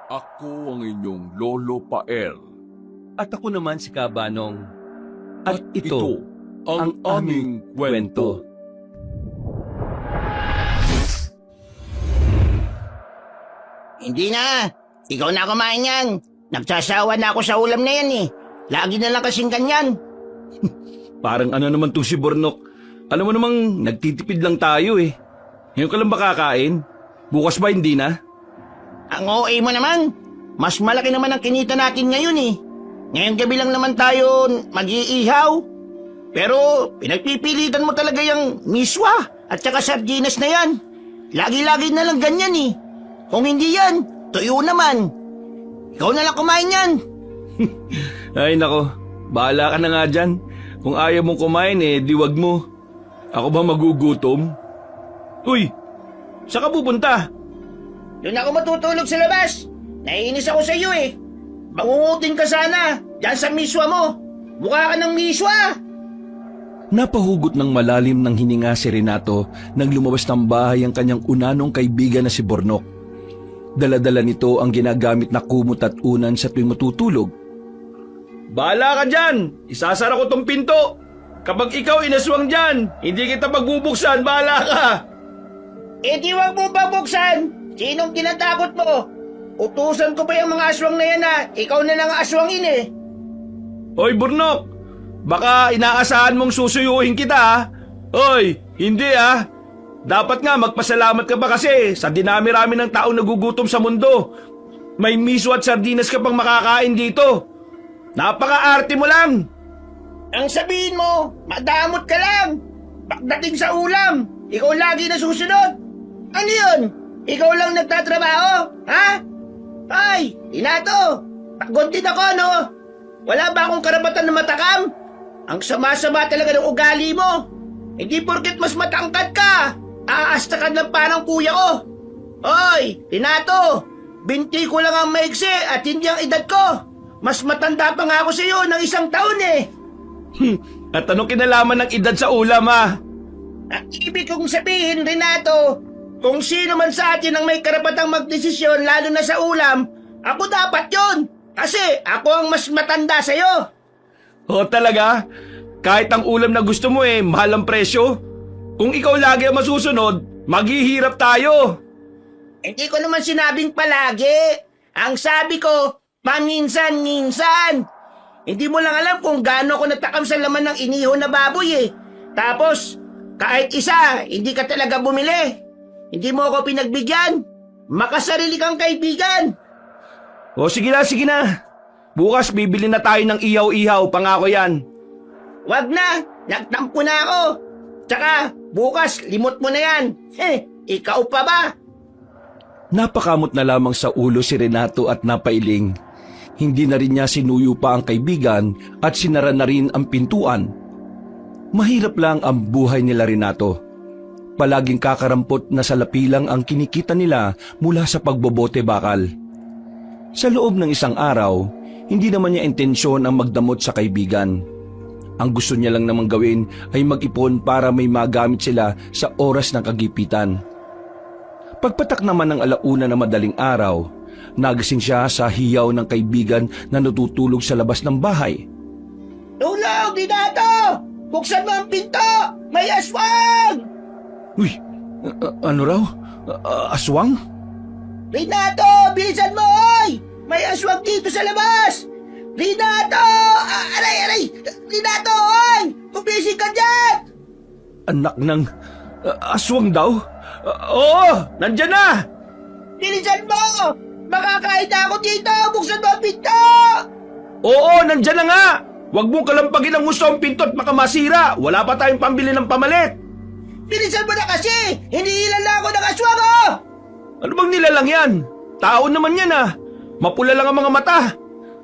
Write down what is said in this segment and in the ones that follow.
Ako ang inyong Lolo Pael. At ako naman si Kabanong. At ito ang aming kwento. Hindi na. Ikaw na kumain yan. Nagsasawa na ako sa ulam na yan eh. Lagi na lang kasing ganyan. Parang ano naman to si Bornok. Alam mo namang nagtitipid lang tayo eh. Ngayon ka lang ba kakain? Bukas ba hindi na? Ang OA mo naman. Mas malaki naman ang kinita natin ngayon eh. Ngayong gabi lang naman tayo mag-iihaw. Pero pinagpipilitan mo talaga yung miswa at saka sardinas na yan. Lagi-lagi na lang ganyan eh. Kung hindi yan, tuyo naman. Ikaw na lang kumain yan. Ay nako, bahala ka na nga dyan. Kung ayaw mong kumain eh, diwag mo. Ako ba magugutom? Uy, saan ka pupunta? Doon ako matutulog sa labas. Naiinis ako sa iyo eh. Bangungutin ka sana. Diyan sa miswa mo. Mukha ka ng miswa. Napahugot ng malalim ng hininga si Renato nang lumabas ng bahay ang kanyang unanong kaibigan na si Bornok. Dala-dala nito ang ginagamit na kumot at unan sa tuwing matutulog. Bahala ka dyan! Isasara ko tong pinto! Kapag ikaw inaswang dyan, hindi kita magbubuksan, bahala ka! Eh di wag mo babuksan. Sinong tinatakot mo? Utusan ko pa yung mga aswang na yan ha. Ikaw na lang ang aswangin eh. Hoy Bornok! Baka inaasahan mong susuyuhin kita ha? Hoy, hindi ha? Dapat nga magpasalamat ka ba kasi sa dinami-rami ng taong nagugutom sa mundo. May miso at sardinas ka pang makakain dito. Napaka-arte mo lang. Ang sabihin mo, madamot ka lang. Pagdating sa ulam, ikaw lagi na susunod. Ano yun? Ikaw lang nagtatrabaho? Ha? Ay, Inato, pagod din ako no? Wala ba akong karapatan na matakam? Ang sama-sama talaga ng ugali mo. Hindi porket mas matangkad ka, aasta ka ng parang kuya ko. Hoy, Inato, binti ko lang ang maigsi at hindi ang edad ko. Mas matanda pa nga ako sa iyo ng 1 taon eh. At anong kinalaman ng edad sa ulam ha? Ang ibig kong sabihin, Renato, kung sino man sa atin ang may karapatang magdesisyon lalo na sa ulam, ako dapat yon. Kasi ako ang mas matanda sa'yo. O talaga? Kahit ang ulam na gusto mo eh, mahal ang presyo. Kung ikaw lagi ang masusunod, maghihirap tayo. Hindi ko naman sinabing palagi. Ang sabi ko, paminsan-minsan. Hindi mo lang alam kung gaano ko natakam sa laman ng iniho na baboy eh. Tapos, kahit isa, hindi ka talaga bumili. Hindi mo ako pinagbigyan. Makasarili kang kaibigan. O sige na. Bukas bibili na tayo ng ihaw-ihaw, pangako yan. Wag na, nagtampo na ako. Tsaka, bukas, limot mo na yan. Ikaw pa ba? Napakamot na lamang sa ulo si Renato at napailing. Hindi na rin niya sinuyo pa ang kaibigan at sinara na rin ang pintuan. Mahirap lang ang buhay nila Renato. Palaging kakarampot na salapi lang ang kinikita nila mula sa pagbobote bakal. Sa loob ng 1 araw, hindi naman niya intensyon ang magdamot sa kaibigan. Ang gusto niya lang namang gawin ay mag-ipon para may magamit sila sa oras ng kagipitan. Pagpatak naman ng 1:00 na madaling araw, nagising siya sa hiyaw ng kaibigan na natutulog sa labas ng bahay. Tulong, Dinato! Buksan mo ang pinto! May aswang! Uy, ano raw? Aswang? Renato, bilisan mo, oy! May aswang dito sa labas! Renato! Aray! Renato, oy! Pumising ka dyan! Anak ng aswang daw? Oo, nandyan na! Bilisan mo! Makakain na ako dito! Buksan mo ang pinto! Oo, nandyan na nga! Huwag mong kalampagin ang gusto ang pinto at baka masira. Wala pa tayong pambili ng pamalit. Bilisan mo na kasi! Hinihilan na ako ng aswang, oh! Ano bang nilalang yan? Tao naman yan ah. Mapula lang ang mga mata.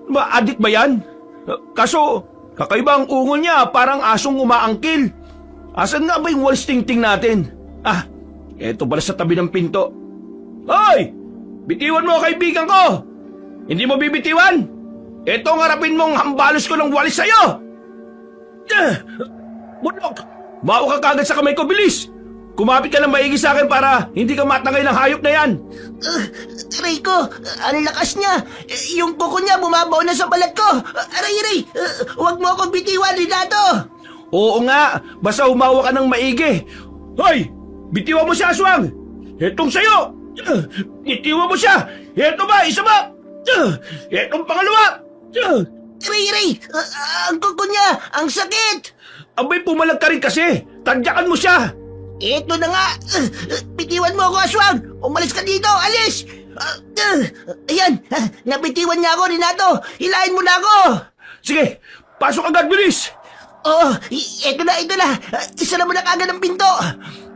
Adik ba yan? Kaso, kakaiba ang ungol niya, parang asong umaangkil. Asan nga ba yung walis tingting natin? Eto pala sa tabi ng pinto. Hoy! Bitiwan mo kaibigan ko! Hindi mo bibitiwan? Eto ang harapin mong hambalos ko ng walis sa'yo! Bunok! Bawa ka kagad sa kamay ko, bilis! Kumapit ka ng maigi sa akin para hindi ka matangay ng hayop na yan. Aray ko, ang lakas niya. Yung kuko niya bumabaw na sa balat ko. Aray, huwag mo akong bitiwan, Renato. Oo nga, basta humawa ka ng maigi. Hoy, bitiwan mo siya, aswang. Etong sayo. Bitiwan mo siya. Eto ba, isa ba? Etong pangalawa. Aray, ang kuko niya, ang sakit. Abay, pumalag ka rin kasi. Tadyakan mo siya. Ito na nga. Bitiwan mo ako, aswang. Umalis ka dito, alis. Ayan, nabitiwan niya ako, Renato. Hilahin mo na ako. Sige, pasok agad, bilis. Oh, ito na. Isara mo na kagad ang pinto.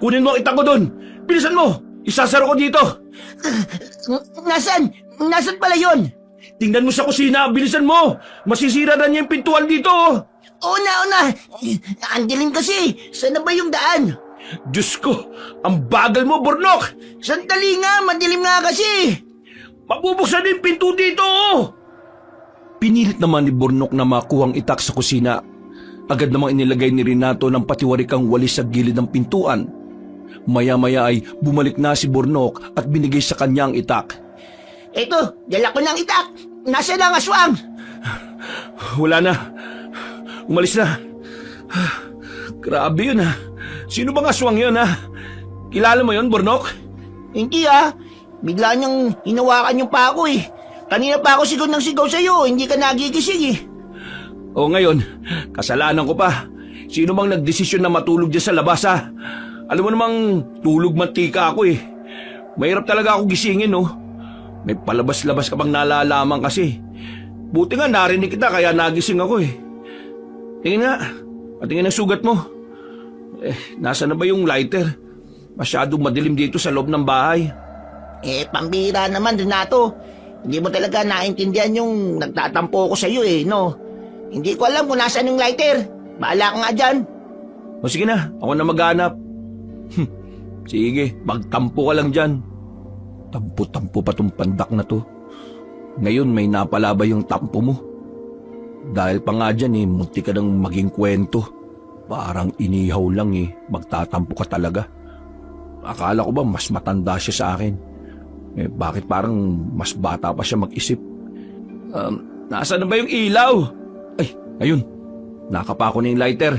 Kunin mo ang itang ko doon. Bilisan mo. Isasaro ko dito. Nasaan pala yun? Tingnan mo sa kusina. Bilisan mo. Masisira na niya yung pintuan dito. Una. Ang dilim kasi. Saan na ba yung daan? Diyos ko, ang bagal mo, Bornok. Sandali nga, madilim nga kasi. Mabubuksan din pinto dito. Pinilit naman ni Bornok na makuhang itak sa kusina. Agad namang inilagay ni Renato ng patiwarikang walis sa gilid ng pintuan. Maya-maya ay bumalik na si Bornok at binigay sa kanya ang itak. Eto, dala ko ng itak. Nasaan ang aswang? Wala na. Umalis na. Grabe yun ha. Sino bang aswang yun ha? Kilala mo yun, Bornok? Hindi bigla niyang hinawakan yung pako eh. Kanina pa ako sigaw ng sigaw sa'yo, hindi ka nagigising eh. O ngayon, kasalanan ko pa. Sino bang nagdesisyon na matulog dyan sa labas ha? Alam mo namang tulog mantika ako eh. Mahirap talaga ako gisingin no. May palabas-labas ka bang nalalaman kasi. Buti nga narinig kita kaya nagising ako eh. Tingin nga, patingin ang sugat mo. Nasa na ba yung lighter? Masyadong madilim dito sa loob ng bahay. Pambira naman, Renato. Hindi mo talaga naintindihan yung nagtatampo ko sa'yo eh, no? Hindi ko alam kung nasaan yung lighter. Bahala ka nga dyan. O sige na, ako na maghanap. Sige, magtampo ka lang dyan. Tampo-tampo pa tong pandak na to. Ngayon may napalabay yung tampo mo. Dahil pa nga dyan munti ka nang maging kwento. Parang inihaw lang magtatampo ka talaga. Akala ko ba mas matanda siya sa akin? Bakit parang mas bata pa siya mag-isip? Nasaan na ba yung ilaw? Ay, ayun. Nakapako na yung lighter.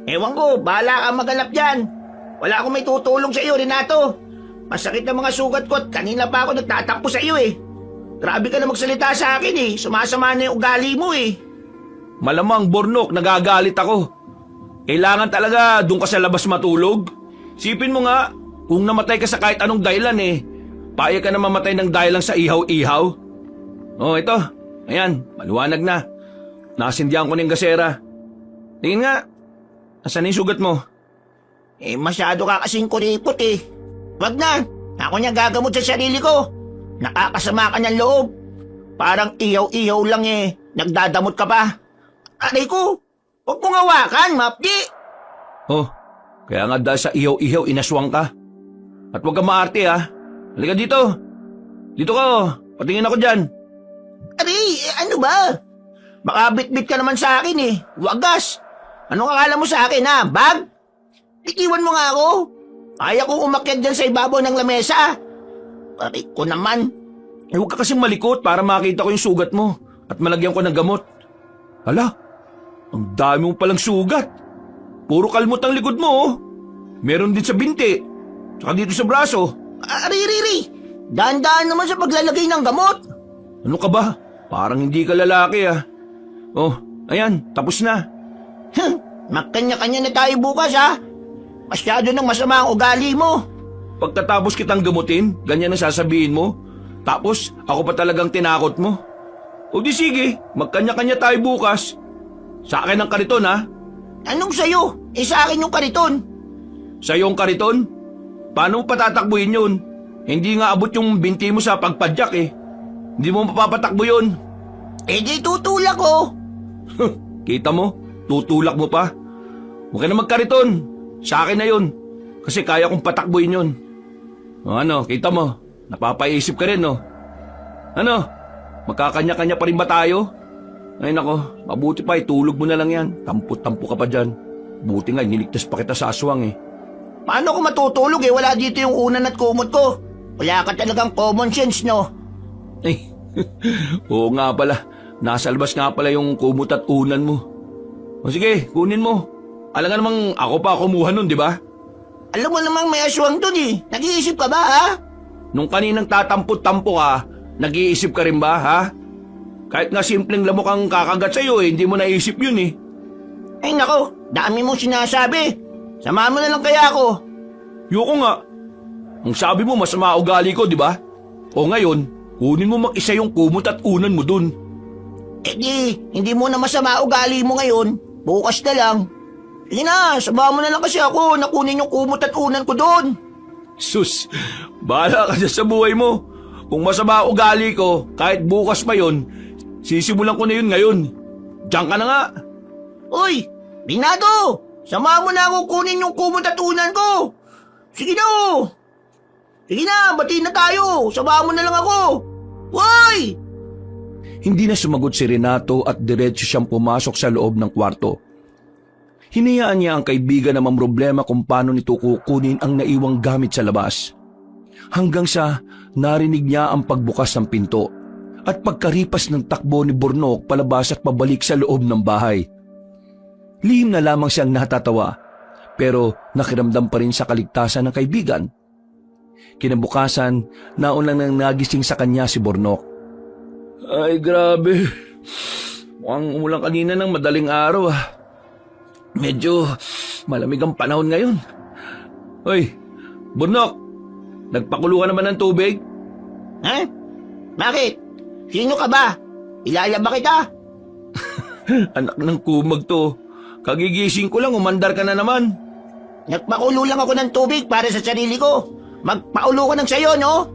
Ewan ko, bahala ka maganap dyan. Wala akong may tutulong sa iyo, Renato. Masakit na mga sugat ko at kanina pa ako nagtatakbo sa iyo eh. Grabe ka na magsalita sa akin Sumasama na yung ugali mo eh. Malamang, Bornok, nagagalit ako. Kailangan talaga doon ka sa labas matulog. Sipin mo nga, kung namatay ka sa kahit anong dahilan payag ka na mamatay ng dahil lang sa ihaw-ihaw. Oh, ito. Ayan, maliwanag na. Nakasindihan ko na yung gasera. Tingin nga, asan na yung sugat mo? Masyado ka kasing kuripot Wag na, ako niya gagamot sa sarili ko. Nakakasama ka ng loob. Parang ihaw-ihaw lang nagdadamot ka pa. Aray ko, huwag mong hawakan, Mapdi. Oh, kaya nga dahil sa ihaw-ihaw inaswang ka. At huwag ka maarte Halika dito. Dito ka patingin ako dyan. Aray, ano ba? Baka bit-bit ka naman sa akin Wagas. Anong akala mo sa akin bag? Ikiwan mo nga ako. Kaya kong umakyat dyan sa ibabaw ng lamesa. Aray ko naman. Huwag ka kasing malikot para makita ko yung sugat mo at malagyan ko ng gamot. Hala, ang dami mo palang sugat. Puro kalmot ang likod mo Meron din sa binti. Tsaka dito sa braso. Ari. Dahan-dahan naman sa paglalagay ng gamot. Ano ka ba? Parang hindi ka lalaki Oh, ayan, tapos na. Magkanya-kanya na tayo bukas Masyado nang masama ang ugali mo. Pagkatapos kitang gamutin, ganyan ang sasabihin mo. Tapos, ako pa talagang tinakot mo. O di sige, magkanya-kanya tayo bukas. Sa akin ang kariton Anong sayo? Sa akin yung kariton. Sa'yo ang kariton? Paano mo patatakbuhin yun? Hindi nga abot yung binti mo sa pagpadyak Hindi mo mapapatakbo yun. Di tutulak ko. Kita mo? Tutulak mo pa. Huwag ka na magkariton. Sa akin na yun. Kasi kaya kong patakbuhin yun. Ano, kita mo? Napapaisip ka rin, no? Ano? Magkakanya-kanya pa rin ba tayo? Ay nako, mabuti pa tulog mo na lang yan. Tampo-tampo ka pa dyan. Buti nga, niligtas pa kita sa aswang Paano ako matutulog wala dito yung unan at kumot ko? Wala ka talagang common sense, no? Eh, oo nga pala. Nasa labas nga pala yung kumot at unan mo. O sige, kunin mo. Alam nga namang ako pa kumuha nun, di ba? Alam mo namang may aswang dun Nag-iisip ka ba, ha? Nung kaninang tatampot-tampo ka, nag-iisip ka rin ba, ha? Kahit nga simpleng lamok ang kakagat sa'yo hindi mo naisip yun Ay nako, dami mong sinasabi. Samahan mo na lang kaya ako. Yoko nga. Ang sabi mo masama ugali ko, di ba? O ngayon, kunin mo mag-isa yung kumot at unan mo dun. Hindi mo na masama ugali mo ngayon. Bukas na lang. Sige na, samahan mo na lang kasi ako na kunin yung kumot at unan ko doon. Sus, bahala ka dyan sa buhay mo. Kung masama ugali ko, kahit bukas pa yon, sisimulan ko na yun ngayon. Diyan ka na nga. Uy, Binado! Samahan mo na ako kunin yung kumot at unan ko. Sige na Sige na, batiin na tayo. Samahan mo na lang ako. Uy! Hindi na sumagot si Renato at diretso siyang pumasok sa loob ng kwarto. Hinayaan niya ang kaibigan na mamroblema kung paano nito kukunin ang naiwang gamit sa labas. Hanggang sa narinig niya ang pagbukas ng pinto at pagkaripas ng takbo ni Bornok palabas at pabalik sa loob ng bahay. Lihim na lamang siyang natatawa pero nakiramdam pa rin sa kaligtasan ng kaibigan. Kinabukasan, naunang nang nagising sa kanya si Bornok. Ay grabe, mukhang umulan kanina ng madaling araw Medyo malamig ang panahon ngayon. Hoy, Bornok, nagpakulo ka naman ng tubig? Ha? Bakit? Sino ka ba? Ilaya ba kita? Anak ng kumag to. Kagigising ko lang, umandar ka na naman. Nagpakulo lang ako ng tubig para sa sarili ko. Magpaulo ko ng sayo, no?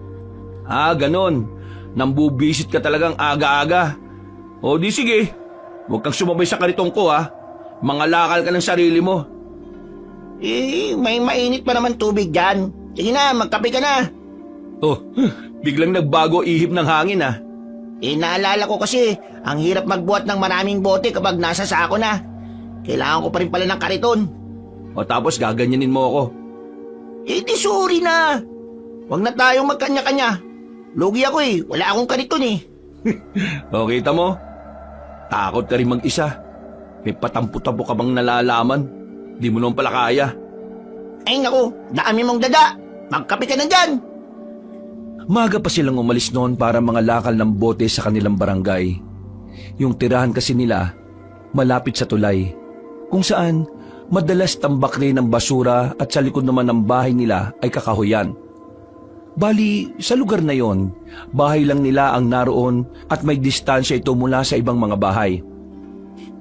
Ganon. Nambubisit ka talagang aga-aga. O di sige, huwag kang sumabay sa karitong ko Mangalakal ka ng sarili mo. May mainit pa naman tubig dyan. Sige na, magkape ka na. Oh, biglang nagbago ihip ng hangin Naalala ko kasi, ang hirap magbuhat ng maraming bote kapag nasa sako na. Kailangan ko pa rin pala ng kariton. O tapos gaganyanin mo ako. Di sorry na. Huwag na tayong magkanya-kanya. Lugi ako wala akong kariton O kita mo, takot ka rin mag-isa. May patampo-tampo ka bang nalalaman? Di mo naman pala kaya. Ay naku, dami mong dada. Magkape ka na dyan. Maga pa silang umalis noon para mga lakal ng bote sa kanilang barangay. Yung tirahan kasi nila, malapit sa tulay, kung saan madalas tambak rin ng basura at sa likod naman ng bahay nila ay kakahuyan. Bali, sa lugar na yon, bahay lang nila ang naroon at may distansya ito mula sa ibang mga bahay.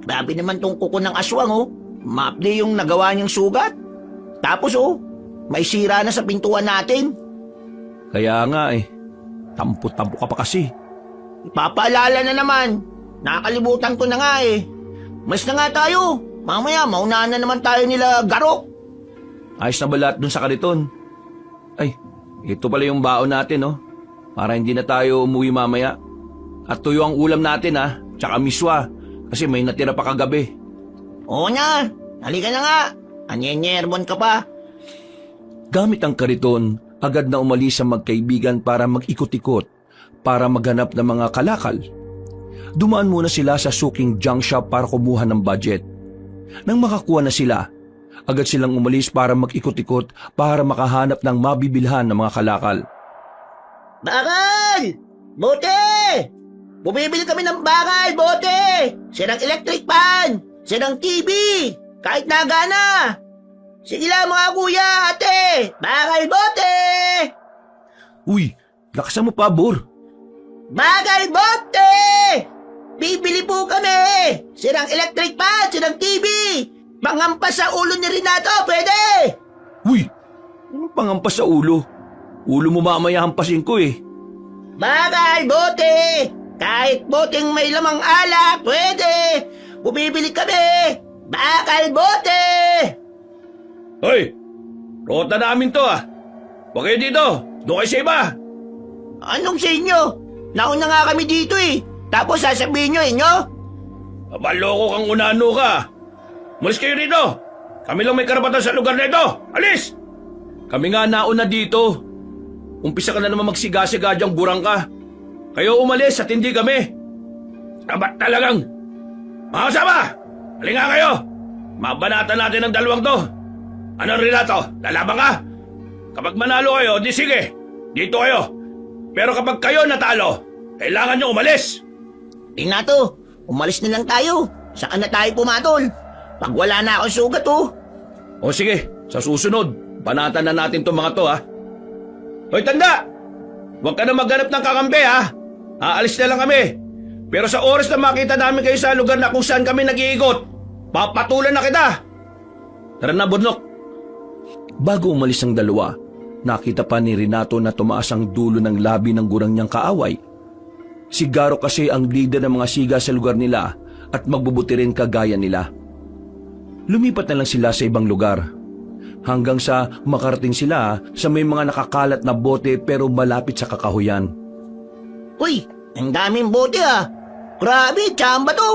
Grabe naman tong kuko ng aswang Mapli yung nagawa niyang sugat. Tapos may sira na sa pintuan natin. Kaya nga tampo-tampo ka pa kasi. Ipapaalala na naman. Nakakalimutan ko na nga Mas na nga tayo. Mamaya maunahan na naman tayo nila Garok. Ayos na ba lahat dun sa kariton? Ay, ito pala yung baon natin para hindi na tayo umuwi mamaya. At tuyo ang ulam natin tsaka miswa. Kasi may natira pa kagabi. Oo na, halika na nga. Anyenyerbon ka pa. Gamit ang kariton, agad na umalis ang magkaibigan para mag-ikot-ikot, para maghanap ng mga kalakal. Dumaan muna sila sa suking junk shop para kumuha ng budget. Nang makakuha na sila, agad silang umalis para mag-ikot-ikot para makahanap ng mabibilhan ng mga kalakal. Bakal! Bote! Bumibili kami ng bakal, bote! Sirang electric fan! Sirang TV! Kahit nagana! Sige lang mga kuya, ate! Bakal, bote! Uy, lakasan mo pa, Bor. Bakal, bote! Bibili po kami! Sirang electric fan, sirang TV! Panghampas sa ulo ni Renato, pwede! Uy, anong panghampas sa ulo? Ulo mo mamaya hampasin ko Bakal, bote! Kahit boteng may lamang alak, pwede! Bumibili kami! Bakal, bote! Hoy, rota namin to Huwag kayo dito, doon kayo sa iba. Anong sa inyo? Nauna nga kami dito Tapos sasabihin nyo inyo? Maloko kang unano ka. Malis kayo rito. Kami lang may karapatan sa lugar na ito. Alis! Kami nga nauna dito. Umpisa ka na naman magsiga-siga dyang burang ka. Kayo umalis at hindi kami. Tabat talagang. Mga kasama, halika kayo. Mabanatan natin ang dalawang to. Anong Renato, lalaban ka? Kapag manalo kayo, di sige. Dito kayo. Pero kapag kayo natalo, kailangan nyo umalis. Renato, umalis na lang tayo. Saan na tayo pumatol? Pag wala na akong sugat, oh. O sige, sa susunod, banatan na natin tong mga to, ha? Hoy, tanda! Huwag ka na maghanap ng kakampi, ha? Aalis na lang kami. Pero sa oras na makita namin kayo sa lugar na kung saan kami nag-iikot, papatulan na kita. Tara na, Burnok. Bago umalis ang dalawa, nakita pa ni Renato na tumaas ang dulo ng labi ng gurang niyang kaaway. Si Garo kasi ang leader ng mga siga sa lugar nila at magbubuti rin kagaya nila. Lumipat na lang sila sa ibang lugar hanggang sa makarating sila sa may mga nakakalat na bote pero malapit sa kakahuyan. Uy, ang daming bote, ah. Grabe, tsamba to.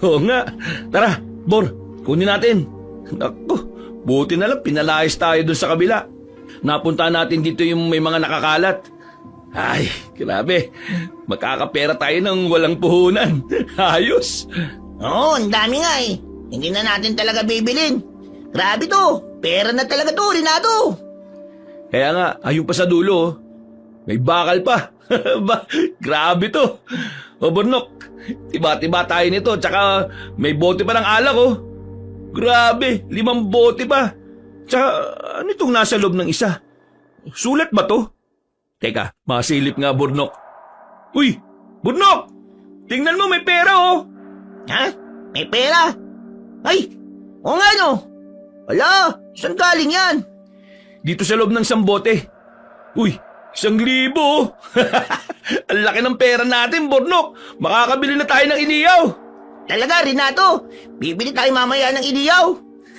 Oo nga. Tara, Bor, kunin natin. Naku, buti na lang pinalayas tayo dun sa kabila. Napunta natin dito yung may mga nakakalat. Ay, grabe. Makakapera tayo ng walang puhunan. Ayos. Oo, ang dami nga eh. Hindi na natin talaga bibilin. Grabe to. Pera na talaga to, Renato. Kaya nga, ayun pa sa dulo, oh. May bakal pa. Grabe to. O Burnok, tiba-tiba tayo nito, tsaka may bote pa ng alak, oh. Grabe, 5 bote pa. Tsaka, ano itong nasa loob ng isa? Sulat ba to? Teka, masilip nga, Burnok. Uy, Burnok! Tingnan mo, may pera, oh. Ha? May pera? Ay, o nga no. Wala, saan galing yan? Dito sa loob ng isang bote. Uy, 1,000. Ang laki ng pera natin, Burnok. Makakabili na tayo ng iniyaw. Talaga, Renato. Bibili tayo mamaya ng iniyaw.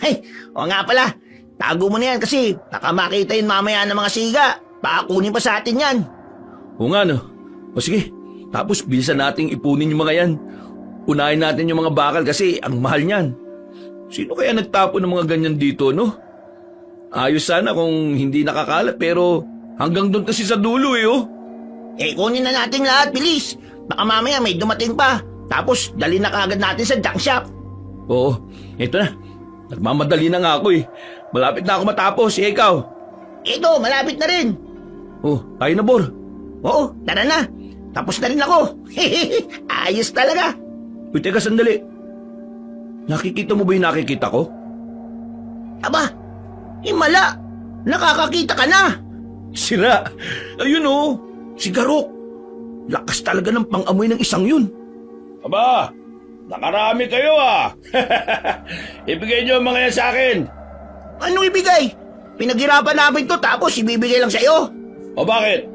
Ay, o nga pala. Tago mo na yan kasi baka makita yun mamaya ng mga siga. Baka kunin pa sa atin yan. O nga no. O sige, tapos bilisan nating ipunin yung mga yan. Unahin natin yung mga bakal kasi ang mahal niyan. Sino kaya nagtapon ng mga ganyan dito, no? Ayos sana kung hindi nakakalat pero hanggang doon kasi sa dulo, eh, oh. Eh, kunin na natin lahat, bilis. Baka mamaya may dumating pa. Tapos, dali na kagad natin sa junk shop. Oo, eto na. Nagmamadali na nga ako, eh. Malapit na ako matapos, eh, ikaw. Ito, malapit na rin. Oh, tayo na, Bor. Oo, tara na. Tapos na rin ako. Ayos talaga. Uy, teka, sandali. Nakikita mo ba yung nakikita ko? Aba, himala. Nakakakita ka na. Sira. Ayun, oh. Si Garok. Lakas talaga ng pang-amoy ng isang yun. Aba, nakarami kayo, ah. Ibigay niyo ang mga yan sa akin. Anong ibigay? Pinaghirapan namin to tapos ibibigay lang sa'yo. O bakit?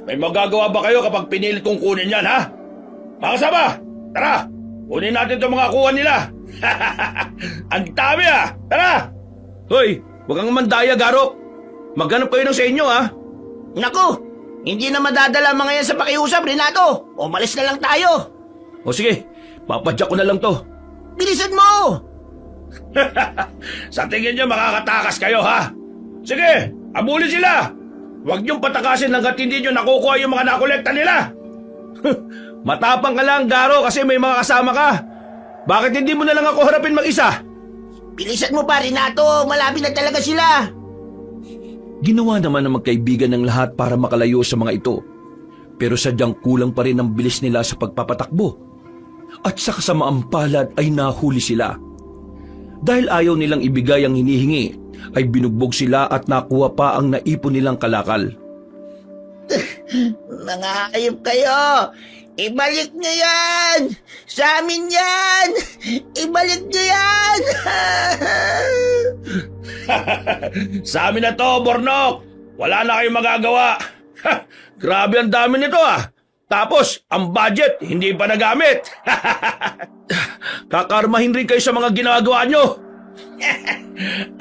May magagawa ba kayo kapag pinilit kong kunin yan, ha? Mga kasama, tara! Kunin natin itong mga kuha nila. Ang dami, ah! Tara! Hoy, huwag kang mandaya, Garok. Maghanap kayo ng sa inyo, ha? Naku, hindi na madadala ang mga yan sa pakiusap, Renato. Umalis na lang tayo. O sige, papadyak ko na lang to. Bilisan mo! Sa tingin niyo makakatakas kayo, ha? Sige, abulin sila! Huwag niyong patakasin hanggat hindi niyo nakukuha yung mga nakolekta nila. Matapang ka lang, Garo, kasi may mga kasama ka. Bakit hindi mo na lang ako harapin mag-isa? Bilisan mo pa, Renato. Malapit na talaga sila. Ginawa naman ng magkaibigan ng lahat para makalayo sa mga ito. Pero sadyang kulang pa rin ang bilis nila sa pagpapatakbo. At sa kasamaang palad ay nahuli sila. Dahil ayaw nilang ibigay ang hinihingi, ay binugbog sila at nakuha pa ang naipon nilang kalakal. Mga hayop kayo. Ibalik niyo yan! Sa amin yan! Ibalik niyo yan! Sa amin na to, Bornok! Wala na kayong magagawa. Grabe ang dami nito, ah! Tapos, ang budget, hindi pa nagamit. Kakarmahin rin kayo sa mga ginagawa nyo.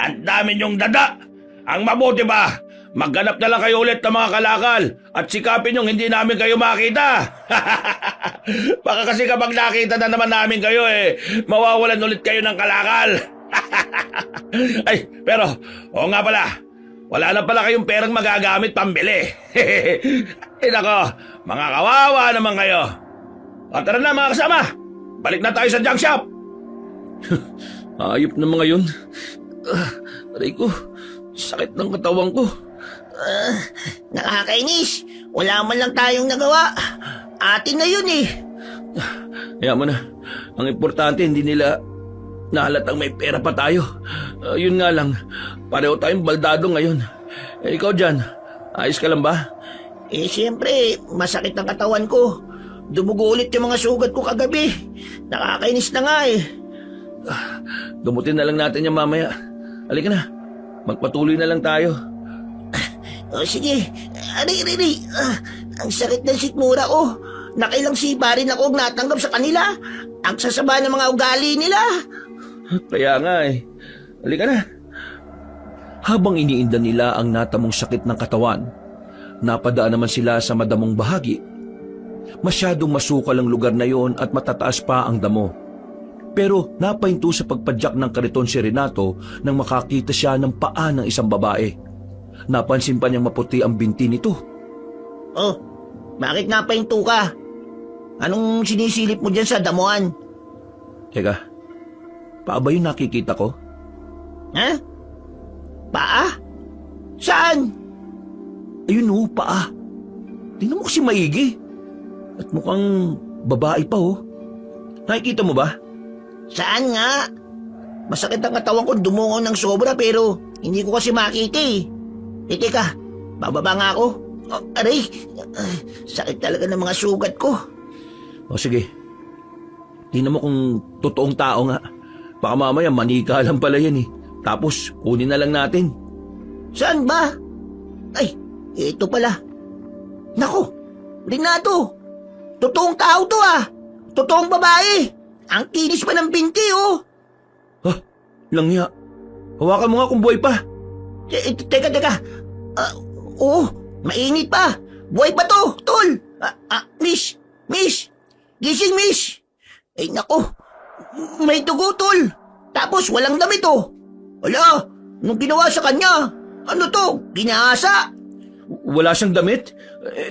Ang dami niyong dada. Ang mabuti ba, maghanap na lang kayo ulit ng mga kalakal at sikapin yung hindi namin kayo makita. Baka kasi kapag nakita na naman namin kayo, mawawalan ulit kayo ng kalakal. Ay, pero, oo nga pala, wala na pala kayong perang magagamit pambili. Eh nako, mga kawawa naman kayo. O tara na mga kasama, balik na tayo sa junk shop. Ayop na mga yun. Aray ko, sakit ng katawan ko. Nakakainis. Wala man lang tayong nagawa. Atin na yun eh. Kaya mo na, ang importante hindi nila nahalatang may pera pa tayo. Yun nga lang, pareho tayong baldado ngayon. Ikaw dyan, ayos ka lang ba? Siyempre, masakit ang katawan ko. Dumugo ulit yung mga sugat ko kagabi. Nakakainis na nga eh. Gumutin na lang natin yan mamaya. Halika na, magpatuloy na lang tayo. Sige. Aray. Ang sakit ng sikmura ko. Nakailang sipa rin ako natanggap sa kanila. Ang sasama ng mga ugali nila. Kaya nga eh. Halika na. Habang iniinda nila ang natamong sakit ng katawan, napadaan naman sila sa madamong bahagi. Masyadong masukal ang lugar na yon at matataas pa ang damo. Pero napahinto sa pagpadyak ng kariton si Renato nang makakita siya ng paa ng isang babae. Napansin pa niyang maputi ang binti nito. Oh, bakit napahinto ka? Anong sinisilip mo dyan sa damuhan? Teka, paa ba yung nakikita ko? Ha? Paa? Saan? Ayun o, paa. Tingnan mo kasi maigi. At mukhang babae pa oh. Nakikita mo ba? Saan nga? Masakit ang katawan ko, dumungo ng sobra pero hindi ko kasi makita eh. Teka, bababa nga ako. Oh, aray, sakit talaga ng mga sugat ko. O sige, tingnan mo kung totoong tao nga. Baka mamaya manika lang pala yan eh. Tapos kunin na lang natin. Saan ba? Ay, ito pala. Nako, Renato, totoong tao to ah. Totoong babae. Ang kinis pa ng binti oh. Langya, hawakan mo nga kung buhay pa. Teka. Oo, mainit pa. Buhay pa to, tol. Miss. Gising, miss. Ay, nako. May dugo, tol. Tapos walang damit, oh. Wala, nung ginawa sa kanya. Ano to, ginasa? Wala siyang damit?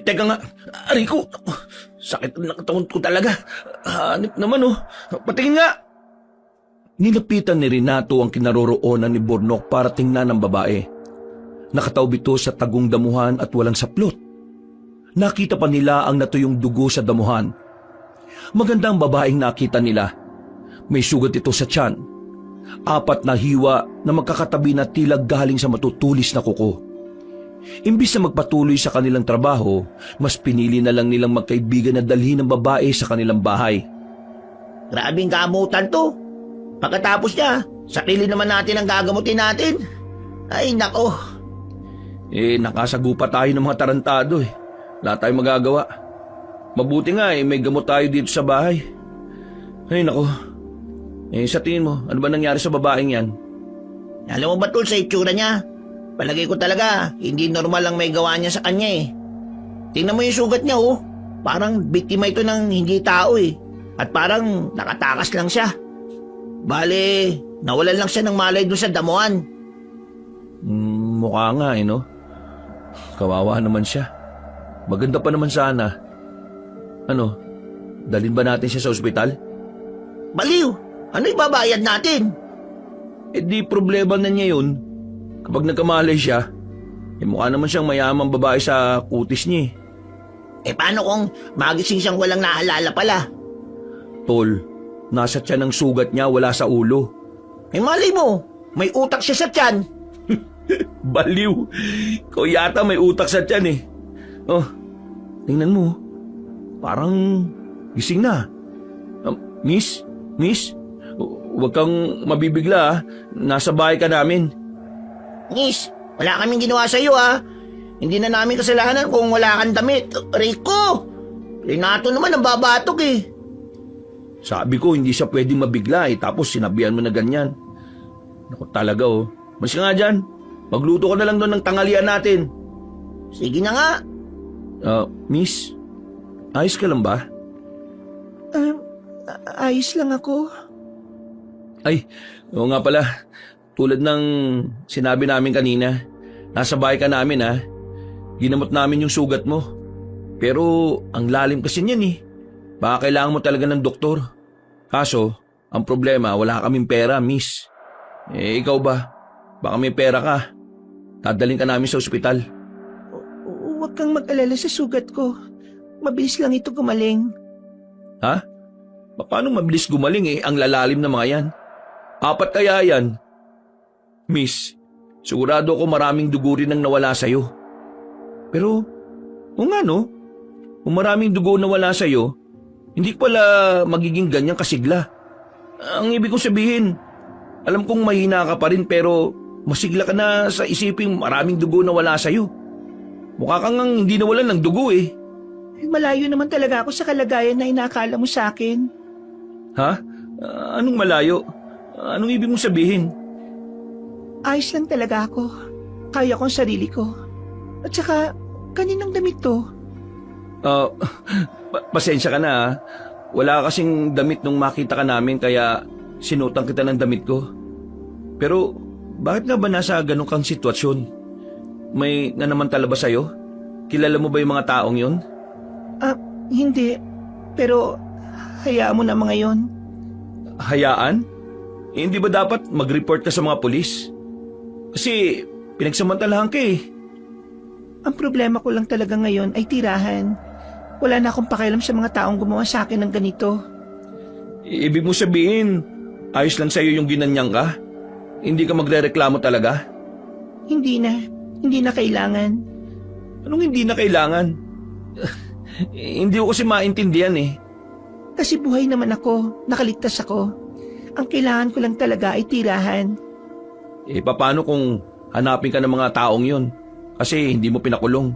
Teka nga, aray ko. Sakit ng katawan ko talaga. Hanip naman oh. Patingin nga. Nilapitan ni Renato ang kinaroroonan ni Bornok para tingnan ang babae. Nakataob ito sa tagong damuhan at walang saplot. Nakita pa nila ang natuyong dugo sa damuhan. Maganda ang babaeng nakita nila. May sugat ito sa tiyan. 4 na hiwa na magkakatabi na tila galing sa matutulis na kuko. Imbis na magpatuloy sa kanilang trabaho, mas pinili na lang nilang magkaibigan na dalhin ang babae sa kanilang bahay. Grabing gamutan to. Pagkatapos niya, sarili naman natin ang gagamutin natin. Ay, nako. Nakasagupa tayo ng mga tarantado eh. Wala tayong magagawa. Mabuti nga may gamot tayo dito sa bahay. Ay, nako. Sa tingin mo, ano ba nangyari sa babaeng yan? Alam mo ba tol sa itsura niya? Palagay ko talaga, hindi normal ang may gawa niya sa kanya eh. Tingnan mo yung sugat niya oh. Parang biktima ito ng hindi tao eh. At parang nakatakas lang siya. Bale, nawalan lang siya ng malay doon sa damuhan. Mukha nga no? Kawawa naman siya. Maganda pa naman sana. Ano, dalhin ba natin siya sa ospital? Baliw, ano ibabayad natin? Di problema na niya yun. Kapag nagkamalay siya, mukha naman siyang mayamang babae sa kutis niya Paano kung magising siyang walang naalala pala? Tol, nasa tiyan ang sugat niya, wala sa ulo. Malay mo, may utak siya sa tiyan. Baliw. Ikaw yata may utak sa tiyan eh. Oh, tingnan mo. Parang gising na. Miss? Huwag kang mabibigla ah. Nasa bahay ka namin. Miss, wala kaming ginawa sa iyo ah. Hindi na namin kasalanan kung wala kang damit. Rico, Renato naman ang babatok eh. Sabi ko hindi siya pwedeng mabigla eh. Tapos sinabihan mo na ganyan. Naku talaga oh. Mas nga dyan. Magluto ka na lang doon ng tanghalian natin. Sige na nga. Miss, ayos ka lang ba? Ayos lang ako. Ay, oo nga pala. Tulad ng sinabi namin kanina, nasa bahay ka namin ha. Ginamot namin yung sugat mo. Pero ang lalim kasi niyan eh. Baka kailangan mo talaga ng doktor. Kaso, ang problema, wala kaming pera, miss. Ikaw ba? Baka may pera ka. Dadalhin ka namin sa ospital. Huwag kang mag-alala sa sugat ko. Mabilis lang ito gumaling. Ha? Paano mabilis gumaling eh? Ang lalalim na mga yan. 4 kaya yan. Miss, sigurado ako maraming dugo rin ang nawala sa'yo. Pero, kung ano, kung maraming dugo nawala sa'yo, hindi pala magiging ganyan kasigla. Ang ibig kong sabihin, alam kong mahina ka pa rin pero masigla ka na sa isiping maraming dugo nawala sa'yo. Mukha kang hindi nawalan ng dugo eh. Malayo naman talaga ako sa kalagayan na inaakala mo sa akin. Ha? Anong malayo? Anong ibig mong sabihin? Ayos lang talaga ako. Kaya ko ang sarili ko. At saka, kaninang damit to? Pasensya ka na ha. Wala kasing damit nung makita ka namin kaya sinutan kita ng damit ko. Pero bakit nga ba nasa ganun kang sitwasyon? May nanamantala ba sa'yo? Kilala mo ba yung mga taong yun? Hindi. Pero, hayaan mo na mga yon. Hayaan? Hindi ba dapat mag-report ka sa mga pulis? Kasi pinagsamantalahan ka eh. Ang problema ko lang talaga ngayon ay tirahan. Wala na akong pakialam sa mga taong gumawa sa akin ng ganito. Ibig mo sabihin, ayos lang sa'yo yung ginanyang ka? Hindi ka magrereklamo talaga? Hindi na kailangan. Anong hindi na kailangan? Hindi ko kasi maintindihan eh. Kasi buhay naman ako, nakaligtas ako. Ang kailangan ko lang talaga ay tirahan. Paano kung hanapin ka ng mga taong yun? Kasi hindi mo pinakulong.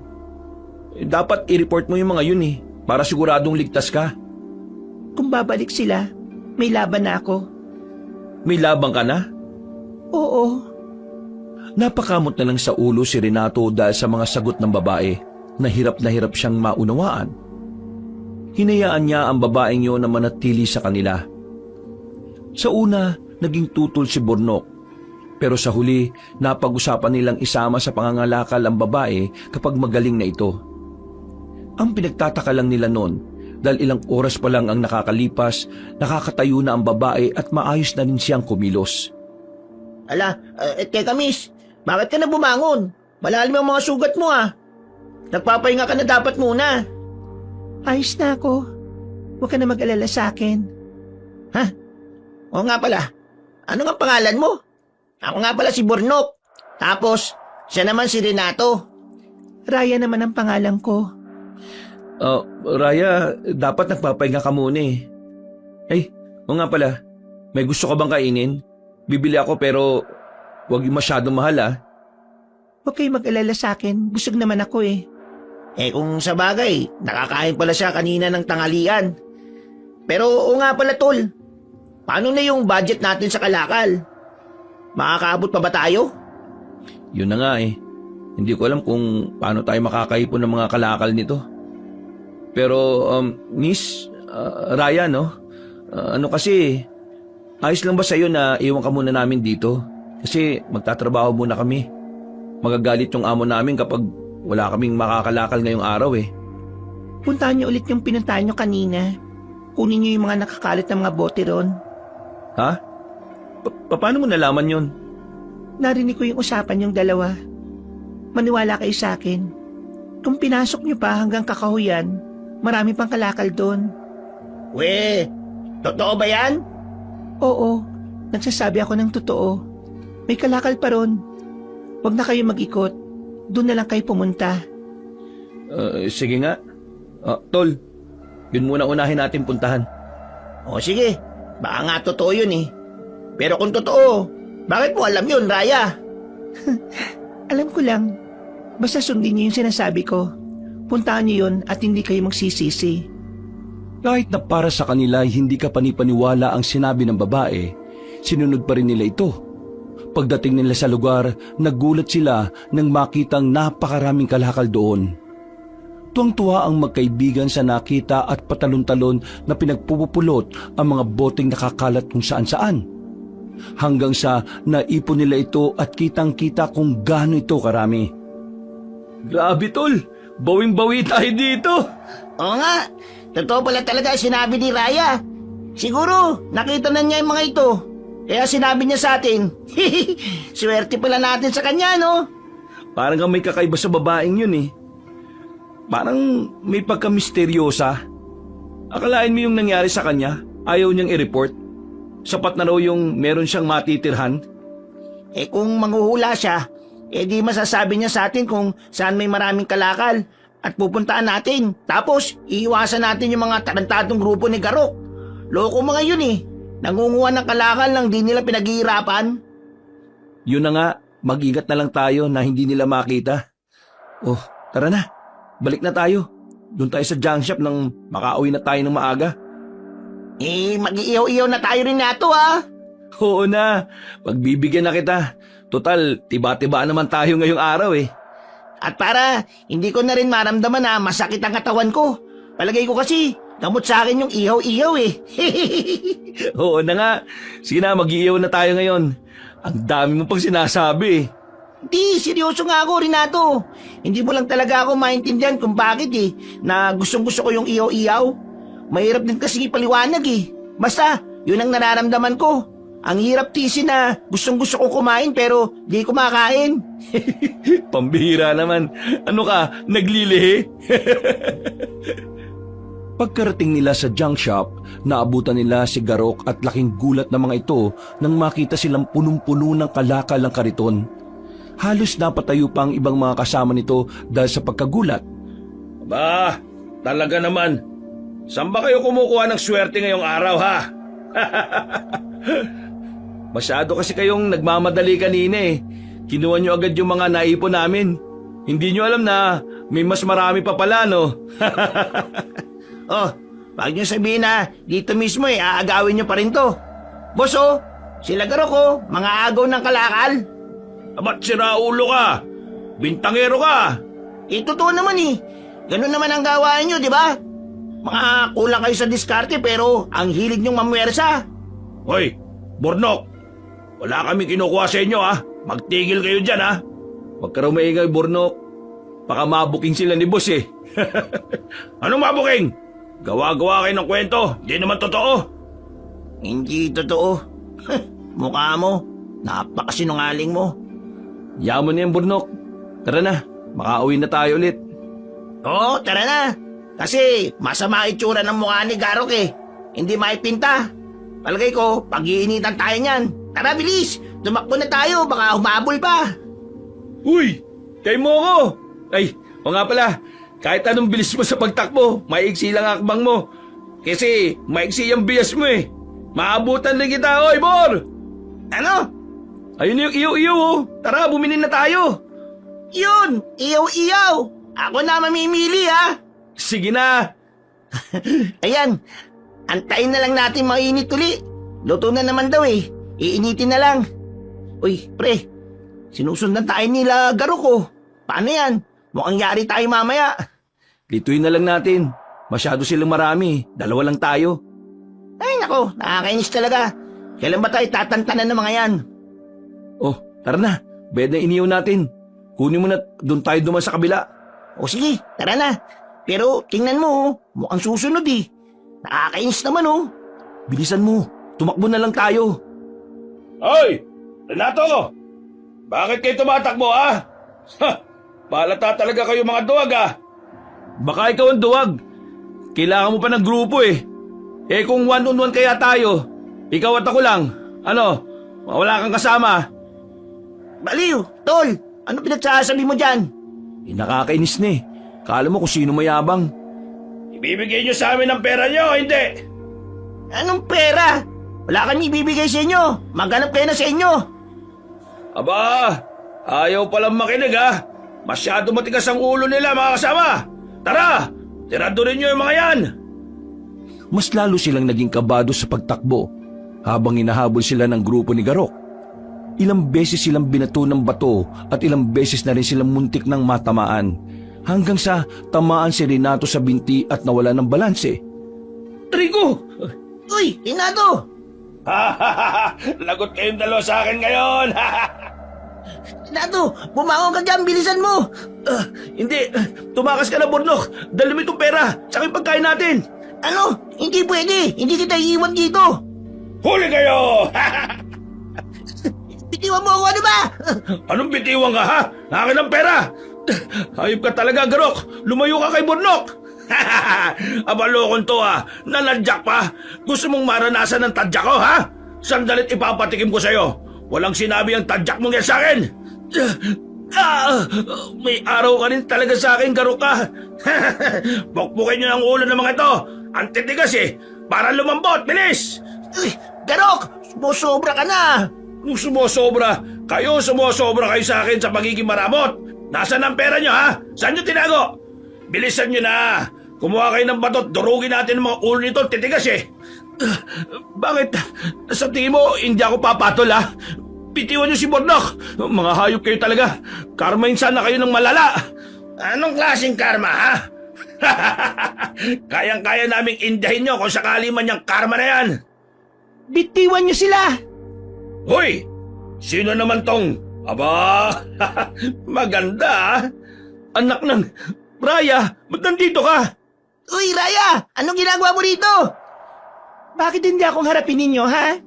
Dapat i-report mo yung mga yun eh, para siguradong ligtas ka. Kung babalik sila, may laban na ako. May labang ka na? Oo. Napakamot na lang sa ulo si Renato dahil sa mga sagot ng babae na hirap siyang maunawaan. Hinayaan niya ang babaeng yun na manatili sa kanila. Sa una, naging tutol si Bornok. Pero sa huli, napag-usapan nilang isama sa pangangalakal ang babae kapag magaling na ito. Ang pinagtataka lang nila noon, dahil ilang oras pa lang ang nakakalipas, nakakatayo na ang babae at maayos na rin siyang kumilos. Teka miss, bakit ka na bumangon? Malalim ang mga sugat mo ah. Nagpapahinga ka na dapat muna. Ayos na ako. Huwag ka na mag-alala sa akin. Ha? Oo nga pala. Ano nga pangalan mo? Ako nga pala si Bornok. Tapos, siya naman si Renato. Raya naman ang pangalan ko. Raya, dapat nagpapahinga ka muna eh. Oo nga pala, may gusto ka bang kainin? Bibili ako pero huwag yung masyadong mahal ah. Huwag kayo mag-alala sa akin. Busog naman ako eh. Kung sa bagay, nakakain pala siya kanina ng tanghalian. Pero oo nga pala tol, paano na yung budget natin sa kalakal? Makakaabot pa ba tayo? Yun na nga eh. Hindi ko alam kung paano tayo makakaipon ng mga kalakal nito. Pero, Miss, Raya, no? Ano kasi, ayos lang ba sa'yo na iwan ka muna namin dito? Kasi magtatrabaho muna kami. Magagalit yung amo namin kapag wala kaming makakalakal ngayong araw eh. Puntahan niyo ulit yung pinuntahan niyo kanina. Kunin niyo yung mga nakakalit na mga bote ron. Ha? Paano mo nalaman yun? Narinig ko yung usapan yung dalawa. Maniwala kayo sa akin. Kung pinasok niyo pa hanggang kakahuyan, marami pang kalakal doon. We, totoo ba yan? Oo, nagsasabi ako ng totoo. May kalakal pa ron. Huwag na kayo mag-ikot. Doon na lang kayo pumunta. Sige nga. Tol, yun muna unahin natin puntahan. O sige, baka nga totoo yun eh. Pero kung totoo, bakit mo alam yun, Raya? Alam ko lang. Basta sundin niyo yung sinasabi ko. Puntahan niyo yun at hindi kayo magsisisi. Kahit na para sa kanila hindi ka panipaniwala ang sinabi ng babae, sinunod pa rin nila ito. Pagdating nila sa lugar, nagulat sila nang makitang napakaraming kalakal doon. Tuwang-tuwa ang magkaibigan sa nakita at patalon-talon na pinagpupulot ang mga boteng nakakalat kung saan-saan. hanggang sa naipon nila ito at kitang-kita kung gaano ito karami. Grabe tol, bawing-bawi tayo dito. Oo nga, totoo pala talaga sinabi ni Raya. Siguro, nakita na niya yung mga ito. Kaya sinabi niya sa atin. Swerte pala natin sa kanya, no? Parang may kakaiba sa babaeng yun eh. Parang may pagka-misteryosa. Akalain mo yung nangyari sa kanya, ayaw niyang i-report. Sapat na raw yung meron siyang matitirhan. Kung manghuhula siya, di masasabi niya sa atin kung saan may maraming kalakal at pupuntaan natin. Tapos, iiwasan natin yung mga tarantadong grupo ni Garok. Loko mga yun eh. Nangunguha ng kalakal lang di nila pinaghihirapan. Yun na nga, mag-ingat na lang tayo na hindi nila makita. Oh, tara na. Balik na tayo. Doon tayo sa junk shop nang makauwi na tayo ng maaga. Mag-iiyaw-iyaw na tayo rin nato ah. Oo na, pagbibigyan na kita. Total, tiba-tiba naman tayo ngayong araw eh. At para hindi ko na rin maramdaman na masakit ang katawan ko. Palagay ko kasi, gamot sa akin yung ihaw-ihaw eh. Oo na nga. Sige na, mag-iiyaw na tayo ngayon. Ang dami mo pang sinasabi eh. Di, seryoso nga ako, Renato. Hindi mo lang talaga ako maintindihan kung bakit eh, na gustong-gusto ko yung ihaw-ihaw. Mahirap din kasi ipaliwanag eh. Basta, yun ang nararamdaman ko. Ang hirap tisin na gustong-gusto ko kumain pero di kumakain. Pambihira naman. Ano ka, naglilihi? Pagkarating nila sa junk shop, naabutan nila si Garok at laking gulat ng mga ito nang makita silang punong-puno ng kalakal ng kariton. Halos napatayo pa ang ibang mga kasama nito dahil sa pagkagulat. Ba, talaga naman. Saan ba kayo kumukuha ng swerte ngayong araw ha? Masyado kasi kayong nagmamadali kanina eh. Kinuha nyo agad yung mga naipon namin. Hindi nyo alam na may mas marami pa pala no? Oh, wag niyo sabihin na dito mismo aagawin niyo pa rin to. Boss oh, sila Garok oh, mga agaw ng kalakal. Ba't siraulo ka? Bintangero ka? Totoo naman eh. Ganun naman ang gawain niyo, di ba? Mga kulang kayo sa diskarte pero ang hilig niyong mamwersa. Hoy, Bornok! Wala kami kinukuha sa inyo ha. Magtigil kayo dyan ha. Huwag ka raw maingay, Bornok. Baka mabuking sila ni boss eh. Anong mabuking? Gawa-gawa kayo ng kwento. Di naman totoo. Hindi totoo. Mukha mo. Napakasinungaling mo. Yaman na yan, Bornok. Tara na, makauwi na tayo ulit. Oo, tara na. Kasi masama itsura ng mukha ni Garok eh. Hindi maipinta. Palagay ko, pag-iinitan tayo niyan. Tara, bilis! Tumakbo na tayo, baka humabol pa. Uy! Kay mo ko! Ay, o nga pala, kahit anong bilis mo sa pagtakbo, maiksi lang akbang mo. Kasi maiksi yung bias mo eh. Maabutan na kita, oy, Bor! Ano? Ayun yung iyo-iyo oh. Tara, bumili na tayo. Yun! Iyaw-iyaw! Ako na mamimili ha! Sige na. Ayan, antayin na lang natin mainit uli. Luto na naman daw eh. Iinitin na lang. Uy, pre, sinusundan tayo nila Garok oh. Paano yan? Mukhang yari tayo mamaya. Lituin na lang natin. Masyado silang marami. Dalawa lang tayo. Ay nako, nakakainis talaga. Kailan ba tayo tatantanan ng mga yan? Oh, tara na. Bed na iniyaw natin. Kunin mo na doon tayo duman sa kabila. O sige, tara na. Pero tingnan mo, oh, mukhang susunod eh. Nakakainis naman oh. Bilisan mo. Tumakbo na lang tayo. Hoy! Renato! Bakit kayo tumatakbo ha? Palata talaga kayo mga duwag ha? Baka ikaw ang duwag. Kailangan mo pa ng grupo eh. Eh kung one-on-one kaya tayo, ikaw at ako lang. Ano? Wala kang kasama. Baliw, tol, ano pinagsasabi mo dyan? Nakakainis na eh. Kala mo kung sino mayabang. Ibibigay nyo sa amin ang pera nyo, hindi? Anong pera? Wala kami ibibigay sa inyo. Maghanap kayo na sa inyo. Aba, ayaw palang makinig ha. Masyado matigas ang ulo nila mga kasama. Tara, tiradurin nyo yung mga yan. Mas lalo silang naging kabado sa pagtakbo habang hinahabol sila ng grupo ni Garok. Ilang beses silang binato ng bato at ilang beses na rin silang muntik ng matamaan hanggang sa tamaan si Renato sa binti at nawala ng balanse. Trigo! Uy, Renato! Lagot kayong dalawa sa akin ngayon. Renato, bumangon ka dyan, bilisan mo! Hindi, tumakas ka na, Burnok. Dali mo itong pera, tsaka yung pagkain natin. Ano? Hindi pwede! Hindi kita iiwan dito! Huli kayo! Bitiwan mo ako, ano ba? Anong bitiwan ka, ha? Akin ang pera! Hayop ka talaga, Garok! Lumayo ka kay Burnok! Abalokon to, ha? Nanadyak pa! Gusto mong maranasan ng tadyak ko, ha? Sandalit ipapatikim ko sa'yo! Walang sinabi ang tadyak mong yan sa'kin! May araw ka rin talaga sa'kin, Garok ka! Pukpukin niyo ang ulo ng mga ito! Ang titigas eh! Para lumambot! Bilis! Uy, Garok! Sumusobra ka na! Kung sumusobra, kayo sumusobra kayo sa akin sa pagiging maramot. Nasaan ang pera nyo, ha? Saan nyo tinago? Bilisan nyo na. Kumuha kayo ng batot, durugin natin ang mga ulo nito, titigas eh. Bakit? Sa tingin mo, hindi ako papatol, ha? Pitiwan nyo si Burnok. Mga hayop kayo talaga. Karmahin sana kayo ng malala. Anong klaseng karma, ha? Kayang-kaya naming indahin nyo kung sakali man yung karma na yan. Bitiwan niyo sila! Hoy! Sino naman tong? Aba, maganda, ha? Anak ng... Raya, ba't nandito ka? Uy, Raya! Anong ginagawa mo rito? Bakit hindi akong harapin ninyo, ha?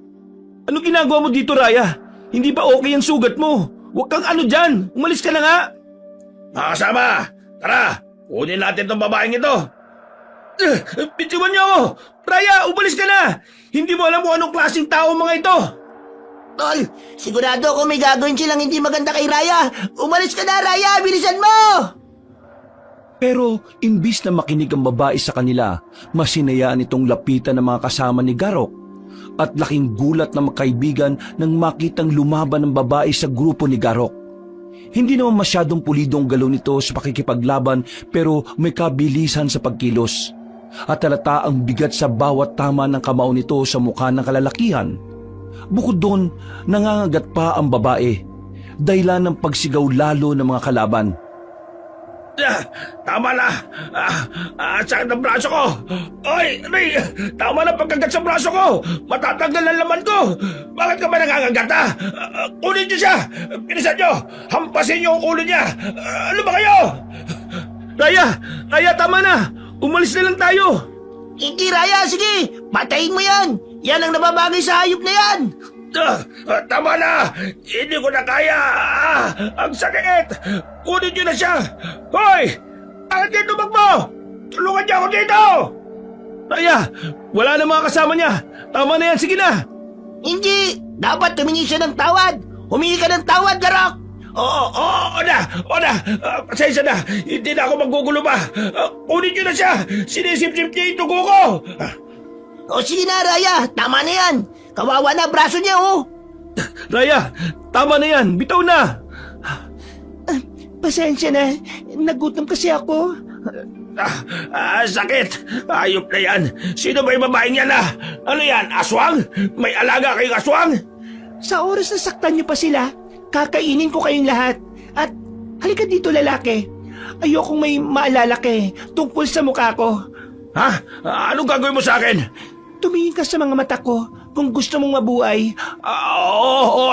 Ano ginagawa mo dito, Raya? Hindi ba okay ang sugat mo? Huwag kang ano dyan. Umalis ka na nga. Mga kasama, tara, kunin natin tong babaeng ito. Bitiwan niyo ako! Raya, umalis ka na! Hindi mo alam kung anong klaseng tao mga ito! Tol, sigurado ako may gagawin silang hindi maganda kay Raya. Umalis ka na, Raya! Bilisan mo! Pero imbis na makinig ang babae sa kanila, masinayaan itong lapitan ng mga kasama ni Garok. At laking gulat ng magkaibigan nang makitang lumaban ng babae sa grupo ni Garok. Hindi naman masyadong pulido ang galaw nito sa pakikipaglaban pero may kabilisan sa pagkilos. At halata ang bigat sa bawat tama ng kamao nito sa mukha ng kalalakihan. Bukod doon, nangangagat pa ang babae. Dahilan ng pagsigaw lalo ng mga kalaban. Tama na! Sakit ang braso ko! Oy, Ray! Tama na pagkagat sa braso ko! Matatanggal ang laman ko! Bakit ka ba nangangagat, ha? Kunin niyo siya! Pinisan niyo! Hampasin niyo ang ulo niya! Ano ba kayo? Raya! Raya, tama na! Umalis na lang tayo! Hindi, Raya! Sige! Patayin mo yan! Yan ang nababagay sa hayop na yan! Tama na! Hindi ko na kaya! Ang sakit! Kunin niyo na siya! Hoy! Bakit kayo tumakbo? Tulungan niyo ako dito! Raya! Wala na mga kasama niya! Tama na yan! Sige na! Hindi! Dapat tumingi siya ng tawad! Humingi ka ng tawad, Garok! Oo na! Pasensya na! Hindi na ako maggugulo pa! Kunin niyo na siya! Sinisip-sip niya yung tugo ko! O sige na, Raya! Tama na yan! Kawawa na braso niya, oh! Raya! Tama na yan! Bitaw na! Pasensya na. Nagutom kasi ako. Sakit! Ayop na yan! Sino ba yung babaeng yan, ha? Ano yan? Aswang? May alaga kayong aswang? Sa oras na saktan niyo pa sila, kakainin ko kayong lahat. At halika dito, lalaki. Ayokong may maalala ka tungkol sa mukha ko. Ha? Anong gagawin mo sa akin? Tumingin ka sa mga mata ko kung gusto mong mabuhay.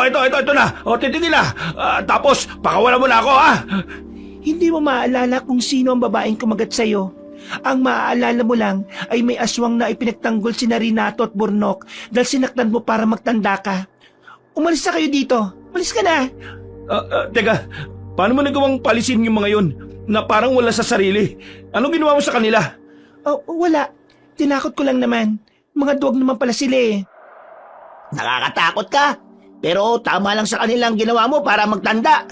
Ito na. Titigil na. Tapos, pakawalan mo na ako, ha? Hindi mo maaalala kung sino ang babaeng kumagat sa'yo. Ang maaalala mo lang ay may aswang na ipinagtanggol si Renato at Burnok dahil sinaktan mo para magtanda ka. Umalis na kayo dito. Umalis ka na. Teka, paano mo nagawang palisin yung mga yun na parang wala sa sarili? Anong ginawa mo sa kanila? Wala. Tinakot ko lang naman. Mga duwag naman pala sila eh. Nakakatakot ka. Pero tama lang sa kanilang ginawa mo para magtanda.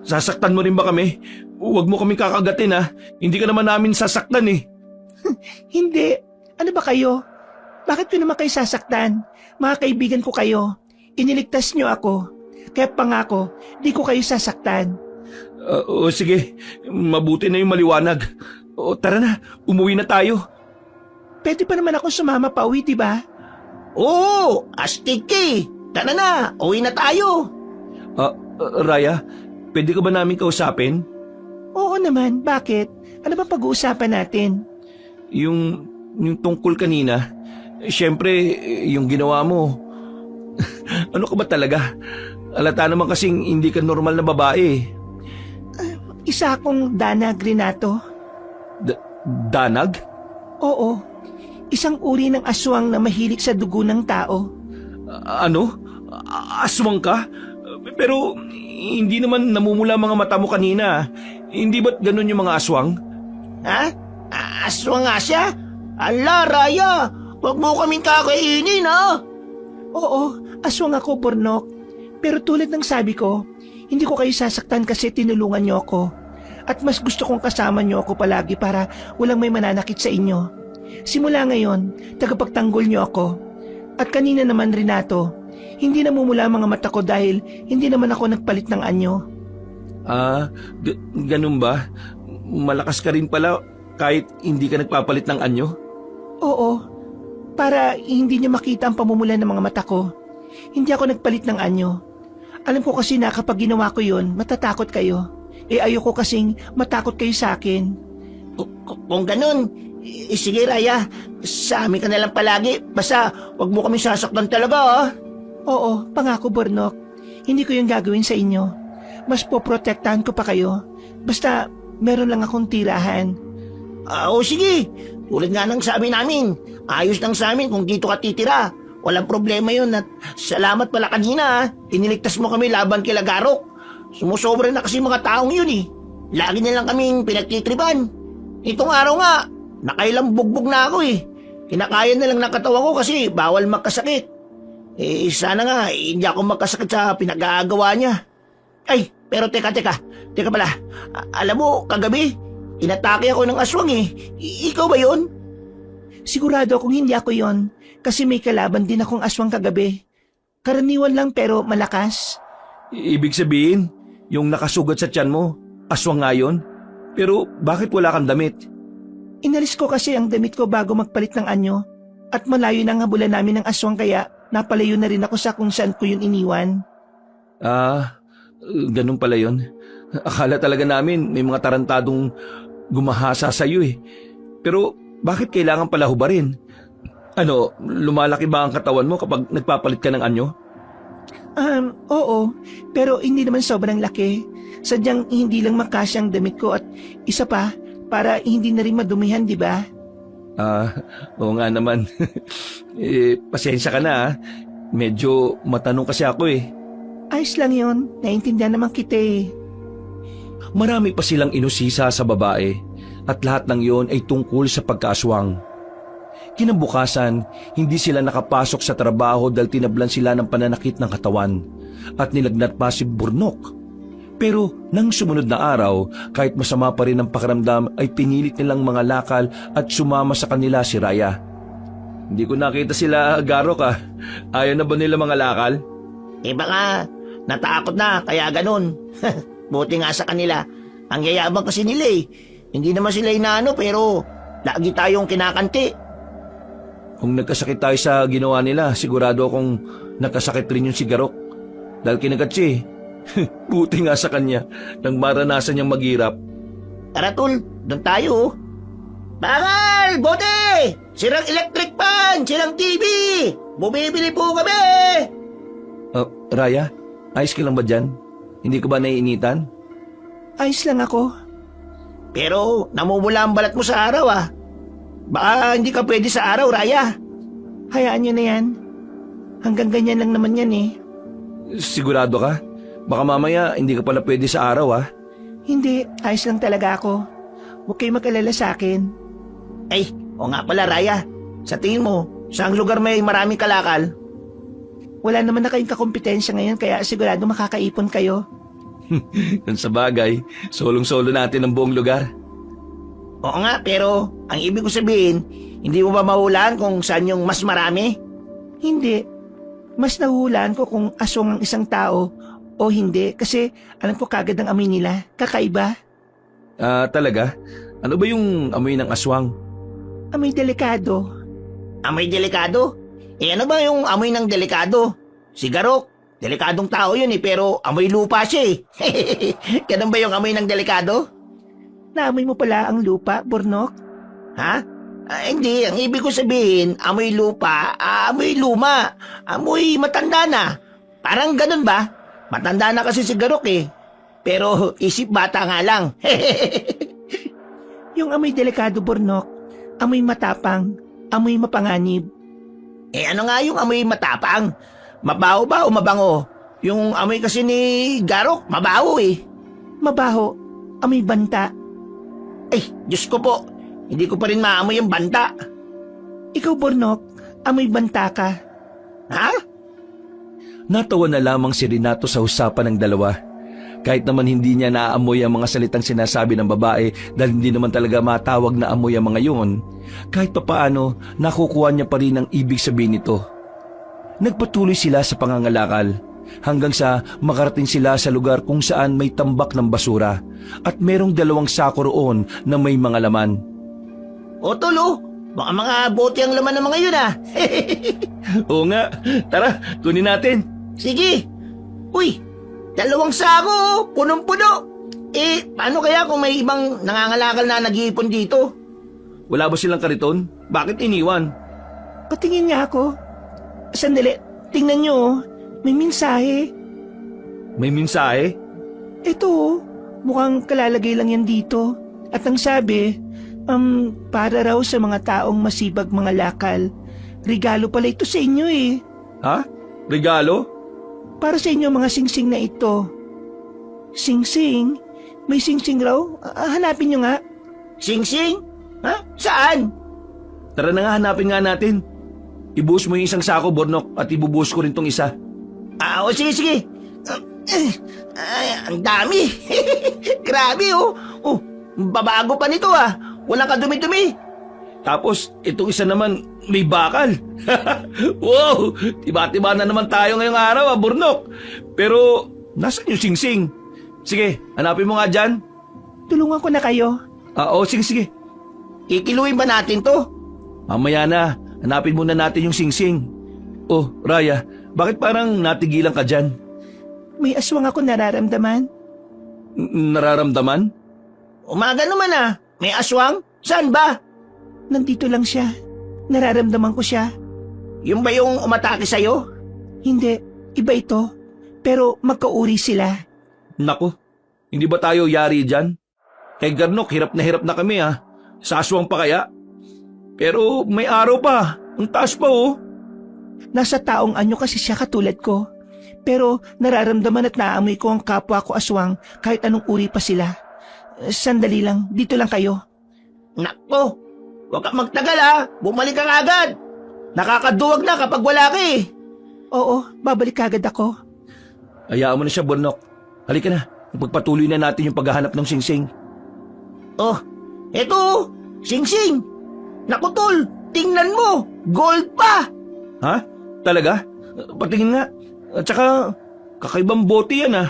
Sasaktan mo rin ba kami? Huwag mo kami kakagatin, ha? Hindi ka naman namin sasaktan eh. Hindi. Ano ba kayo? Bakit ko naman kayo sasaktan? Mga kaibigan ko kayo. Iniligtas niyo ako. Kaya pangako, di ko kayo sasaktan. Sige, mabuti na yung maliwanag. Tara na, umuwi na tayo. Pwede pa naman ako sumama pa uwi, diba? Oo, astig ka eh. Tara na, uwi na tayo. Raya, pwede ka ba namin kausapin? Oo naman, bakit? Ano ba pag-uusapan natin? Yung tungkol kanina, siyempre, yung ginawa mo, Ano ka ba talaga? Alata naman kasing hindi ka normal na babae. Isa akong danag, Renato. Danag? Oo, isang uri ng aswang na mahilig sa dugo ng tao. Ano? Aswang ka? Pero hindi naman namumula mga mata mo kanina. Hindi ba't ganun yung mga aswang? Ha? Aswang nga siya? Ala, Raya! Huwag mo kaming kakainin, ha? Oo, aswang ako, Bornok. Pero tulad ng sabi ko, hindi ko kayo sasaktan kasi tinulungan niyo ako. At mas gusto kong kasama niyo ako palagi para walang may mananakit sa inyo. Simula ngayon, tagapagtanggol niyo ako. At kanina naman, Renato, hindi namumula mga mata ko dahil hindi naman ako nagpalit ng anyo. Ganun ba? Malakas ka rin pala kahit hindi ka nagpapalit ng anyo? Oo, para hindi niyo makita ang pamumula ng mga mata ko. Hindi ako nagpalit ng anyo. Alam ko kasi na kapag ginawa ko yun, matatakot kayo. Ayoko kasing matakot kayo sa akin. Kung ganun, sige Raya, sa amin ka na lang palagi. Basta wag mo kami sasaktan talaga, ha? Oo, pangako Bornok. Hindi ko yung gagawin sa inyo. Mas poprotektahan ko pa kayo. Basta meron lang akong tirahan. Oo, sige. Tulad nga ng sabi namin, ayos lang sa amin kung dito ka titira. Walang problema yun at salamat pala kanina. Iniligtas mo kami laban kay Lagarok. Sumusobra na kasi mga taong yun eh. Lagi na lang kaming pinagtitriban. Itong araw nga, nakailang bugbog na ako eh. Kinakaya na lang ng katawan ko kasi bawal magkasakit. Sana nga hindi ako magkasakit sa pinag-aagawa niya. Ay, pero teka pala. Alam mo, kagabi, inatake ako ng aswang eh. Ikaw ba yun? Sigurado akong hindi ako yon kasi may kalaban din akong aswang kagabi. Karaniwan lang pero malakas. Ibig sabihin, yung nakasugat sa tiyan mo, aswang nga yun? Pero bakit wala kang damit? Inalis ko kasi ang damit ko bago magpalit ng anyo. At malayo na ang habulan namin ng aswang kaya napalayo na rin ako sa kung saan ko yun iniwan. Ganun pala yun. Akala talaga namin may mga tarantadong gumahasa sa'yo eh. Pero bakit kailangan pala hubarin? Ano, lumalaki ba ang katawan mo kapag nagpapalit ka ng anyo? Oo. Pero hindi naman sobrang laki. Sadyang hindi lang makasya ang damit ko at isa pa, para hindi na rin madumihan, di ba? Oo nga naman. Pasensya ka na ah. Medyo matanong kasi ako eh. Ayos lang yon. Naintindihan naman kita eh. Marami pa silang inusisa sa babae at lahat ng yon ay tungkol sa pagkaaswang. Kinabukasan, hindi sila nakapasok sa trabaho dahil tinablan sila ng pananakit ng katawan at nilagnat pa si Bornok. Pero nang sumunod na araw, kahit masama pa rin ang pakiramdam ay pinilit nilang mga lakal at sumama sa kanila si Raya. Hindi ko nakita sila, Garok ah. Ayaw na ba nila mga lakal? Baka natakot na kaya ganun. Buti nga sa kanila. Ang yayabang kasi nila eh. Hindi naman sila inaano pero lagi tayong kinakanti. Kung nagkasakit tayo sa ginawa nila, sigurado akong nagkasakit rin yung si Garok. Dahil kinagat siya eh. Buti nga sa kanya nang maranasan niyang maghirap. Tara tol, doon tayo. Bakal! Bote! Sirang electric fan! Sirang TV! Bumibili po kami! Raya, ayos ka lang ba dyan? Hindi ko ba naiinitan? Ayos lang ako. Pero namumula ang balat mo sa araw ah. Baka hindi ka pwede sa araw, Raya. Hayaan niyo na yan. Hanggang ganyan lang naman yan eh. Sigurado ka? Baka mamaya hindi ka pala pwede sa araw ah. Hindi, ayos lang talaga ako. Huwag kayo mag-alala sa akin. Ay, o nga pala Raya. Sa tingin mo, saang lugar may maraming kalakal? Wala naman na kayong kakompetensya ngayon kaya sigurado makakaipon kayo. Kung sa bagay, solong-solo natin ang buong lugar. Oo nga, pero ang ibig ko sabihin, hindi mo ba mahulaan kung saan yung mas marami? Hindi. Mas nahuhulaan ko kung aswang ang isang tao o hindi kasi alam ko kagad ang amoy nila. Kakaiba. Talaga? Ano ba yung amoy ng aswang? Amoy delikado. Amoy delikado? Ano ba yung amoy ng delikado? Si Garok, delikadong tao yun eh pero amoy lupa siya eh. Ganun ba yung amoy ng delikado? Naamoy mo pala ang lupa, Bornok? Ha? Hindi, ang ibig ko sabihin, amoy lupa, amoy luma, amoy matanda na. Parang ganun ba? Matanda na kasi si Garok eh. Pero isip bata nga lang. Yung amoy delikado, Burnok. Amoy matapang. Amoy mapanganib. Ano nga yung amoy matapang? Mabaho ba o mabango? Yung amoy kasi ni Garok, mabaho eh. Mabaho. Amoy banta. Ay, Diyos ko po. Hindi ko pa rin maamoy yung banta. Ikaw, Burnok, amoy banta ka. Ha? Natawa na lamang si Renato sa usapan ng dalawa. Kahit naman hindi niya naaamoy ang mga salitang sinasabi ng babae dahil hindi naman talaga matawag na amoy ang mga yun, kahit papaano nakukuha niya pa rin ang ibig sabihin nito. Nagpatuloy sila sa pangangalakal hanggang sa makarating sila sa lugar kung saan may tambak ng basura at merong 2 sako roon na may mga laman. O Tolo, baka mga bote ang laman ng mga yun ah. Oo nga, tara, kunin natin. Sige. Uy, 2 sako, punong-puno. Paano kaya kung may ibang nangangalakal na nag-iipon dito? Wala ba silang kariton? Bakit iniwan? Patingin nga ako. Sandali, tingnan nyo, oh. May mensahe. May mensahe? Ito, oh. Mukhang kalalagay lang yan dito. At ang sabi, para raw sa mga taong masibag mga lakal. Regalo pala ito sa inyo eh. Ha? Regalo? Para sa inyo mga singsing na ito. Singsing? May singsing raw? Hanapin nyo nga. Sing-sing? Ha? Saan? Tara na nga, hanapin nga natin. Ibuhos mo yung isang sako, Bornok, at ibubuhos ko rin tong isa. O sige. Ay, ang dami. Grabe oh. Oh, babago pa nito ah. Walang kadumi-dumi. Tapos, itong isa naman, may bakal. Wow! Tiba-tiba na naman tayo ngayong araw, Bornok. Pero, nasan yung singsing? Sige, hanapin mo nga dyan. Tulungan ko na kayo. Oo, sige. Ikiluin ba natin to? Mamaya na, hanapin muna natin yung singsing. Oh, Raya, bakit parang natigilan ka dyan? May aswang ako nararamdaman. Nararamdaman? Umaga naman ah. May aswang? Saan ba? Nandito lang siya. Nararamdaman ko siya. Yung ba yung umatake sa'yo? Hindi, iba ito. Pero magkauri sila. Nako, hindi ba tayo yari dyan? Kay Garnok, hirap na kami ha. Sa aswang pa kaya? Pero may araw pa. Ang taas pa oh. Nasa taong anyo kasi siya katulad ko. Pero nararamdaman at naamoy ko ang kapwa ko aswang kahit anong uri pa sila. Sandali lang, dito lang kayo. Nako, huwag ka magtagal ah. Bumalik ka agad. Nakakaduwag na kapag wala ka eh. Oo, babalik agad ako. Hayaan mo na siya, Bornok. Halika na, pagpatuloy na natin yung paghahanap ng singsing. Oh, eto, sing-sing. Naku tol, tingnan mo, gold pa. Ha? Talaga? Patingin nga. At saka, kakaibang bote yan ah.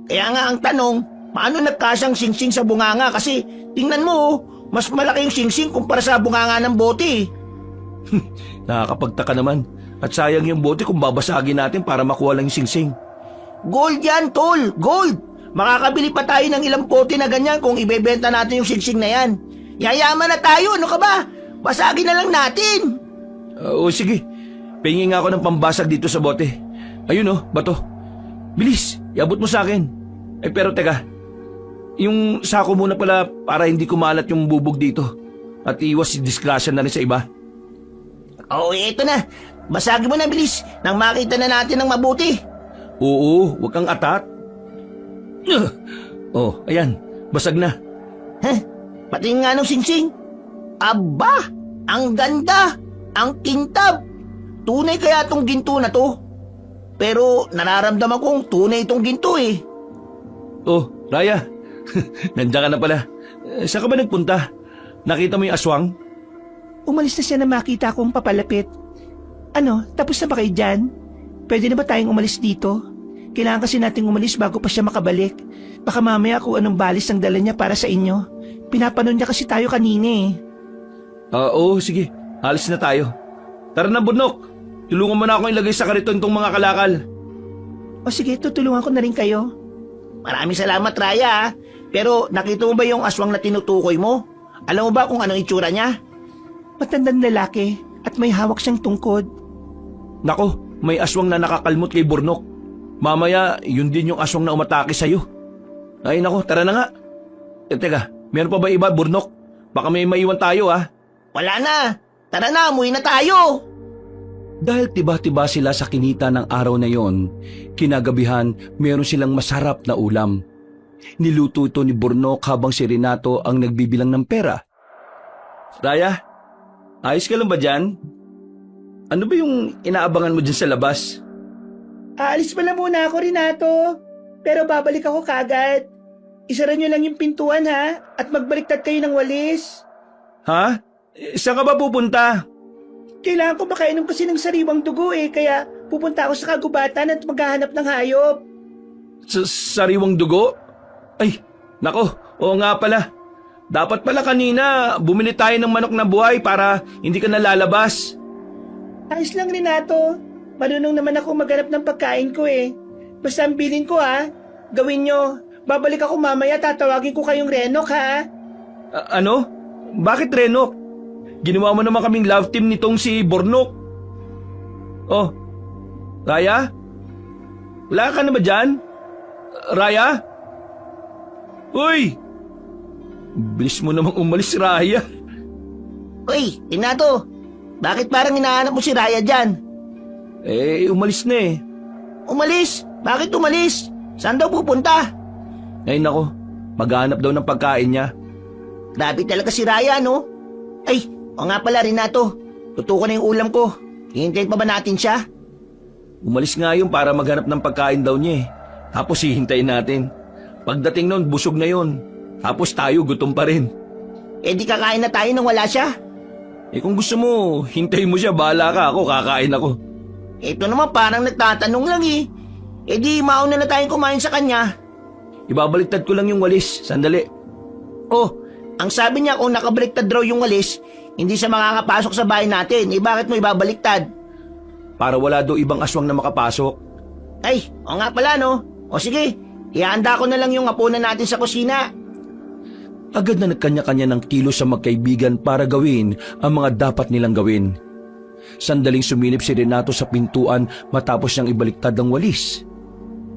Kaya nga ang tanong, paano nagkasyang sing-sing sa bunganga? Kasi tingnan mo, oh, mas malaki yung sing-sing kumpara sa bunganga ng bote. Nakakapagtaka naman. At sayang yung bote kung babasagin natin para makuha lang yung singsing. Gold yan, tol, gold. Makakabili pa tayo ng ilang bote na ganyan kung ibebenta natin yung sing-sing na yan. Yayaman na tayo, ano ka ba? Basagin na lang natin. Oo, sige. Pingin nga ako ng pambasag dito sa bote. Ayun oh, bato. Bilis, iabot mo sa akin. Pero teka, yung sako muna pala para hindi kumalat yung bubog dito. At iwas si disgrasya na rin sa iba. Oo, eto na. Basagin mo na bilis nang makita na natin ng mabuti. Oo, huwag kang atat. Oh, ayan, basag na. Pati nga ng sing-sing. Aba, ang ganda, ang kintab. Tunay kaya tong ginto na to? Pero nararamdaman kong tunay itong ginto eh. Oh, Raya, nandiyan ka na pala. Saan ka ba nagpunta? Nakita mo yung aswang? Umalis na siya na makita akong papalapit. Ano, tapos na ba kayo dyan? Pwede na ba tayong umalis dito? Kailangan kasi nating umalis bago pa siya makabalik. Baka mamaya kung anong balis ang dala niya para sa inyo. Pinapanon niya kasi tayo kanina eh. Oo, sige. Alis na tayo. Tara na, Bunok. Tulungan mo na ako ilagay sa kariton tong mga kalakal. O sige, tutulungan ko na rin kayo. Maraming salamat, Raya. ah. Pero nakita mo ba yung aswang na tinutukoy mo? Alam mo ba kung anong itsura niya? Matandang lalaki at may hawak siyang tungkod. Nako, may aswang na nakakalmot kay Burnok. Mamaya, yun din yung aswang na umatake sa'yo. Ay nako, tara na nga. Teka, meron pa ba iba, Burnok? Baka may maiwan tayo ah. Wala na. Tara na, umuwi na tayo. Dahil tiba-tiba sila sa kinita ng araw na yon, kinagabihan meron silang masarap na ulam. Niluto ito ni Burnok habang si Renato ang nagbibilang ng pera. Raya, ayos ka lang ba dyan? Ano ba yung inaabangan mo dyan sa labas? Aalis pala muna ako, Renato. Pero babalik ako kagad. Isara niyo lang yung pintuan ha, at magbaliktad kayo ng walis. Ha? Saan ka ba pupunta? Kailangan ko makainom kasi ng sariwang dugo kaya pupunta ako sa kagubatan at maghahanap ng hayop. Sariwang dugo? Ay, nako, oo nga pala. Dapat pala kanina bumili tayo ng manok na buhay para hindi ka nalalabas. Ayos lang, Renato. Marunong naman ako maghanap ng pagkain ko Basta ang bilin ko gawin nyo. Babalik ako mamaya, tatawagin ko kayong Renok ha. Ano? Bakit Renok? Ginawa mo naman kaming love team nitong si Burnok. Oh, Raya? Wala ka na ba dyan? Raya? Uy! Bilis mo namang umalis, Raya. Uy, Renato. Bakit parang hinahanap mo si Raya dyan? Umalis na Umalis? Bakit umalis? Saan daw pupunta? Ay nako, maghanap daw ng pagkain niya. Grabe talaga si Raya, no? Ay, o nga pala, Renato. Luto ko na yung ulam ko. Hihintayin pa ba natin siya? Umalis nga yun para maghanap ng pagkain daw niya Tapos hihintayin natin. Pagdating nun, busog na yun. Tapos tayo, gutom pa rin. Di kakain na tayo nang wala siya. Kung gusto mo, hintayin mo siya, bahala ka, ako, kakain ako. Ito naman parang nagtatanong lang di mauna na tayong kumain sa kanya. Ibabaliktad ko lang yung walis, sandali. Oh, ang sabi niya kung nakabaliktad raw yung walis, hindi siya makakapasok sa bahay natin. Bakit mo ibabaliktad? Para wala daw ibang aswang na makapasok. Ay, o nga pala no. O sige, ihanda ko na lang yung hapunan natin sa kusina. Agad na nagkanya-kanya ng kilos sa magkaibigan para gawin ang mga dapat nilang gawin. Sandaling sumilip si Renato sa pintuan matapos niyang ibaliktad ang walis.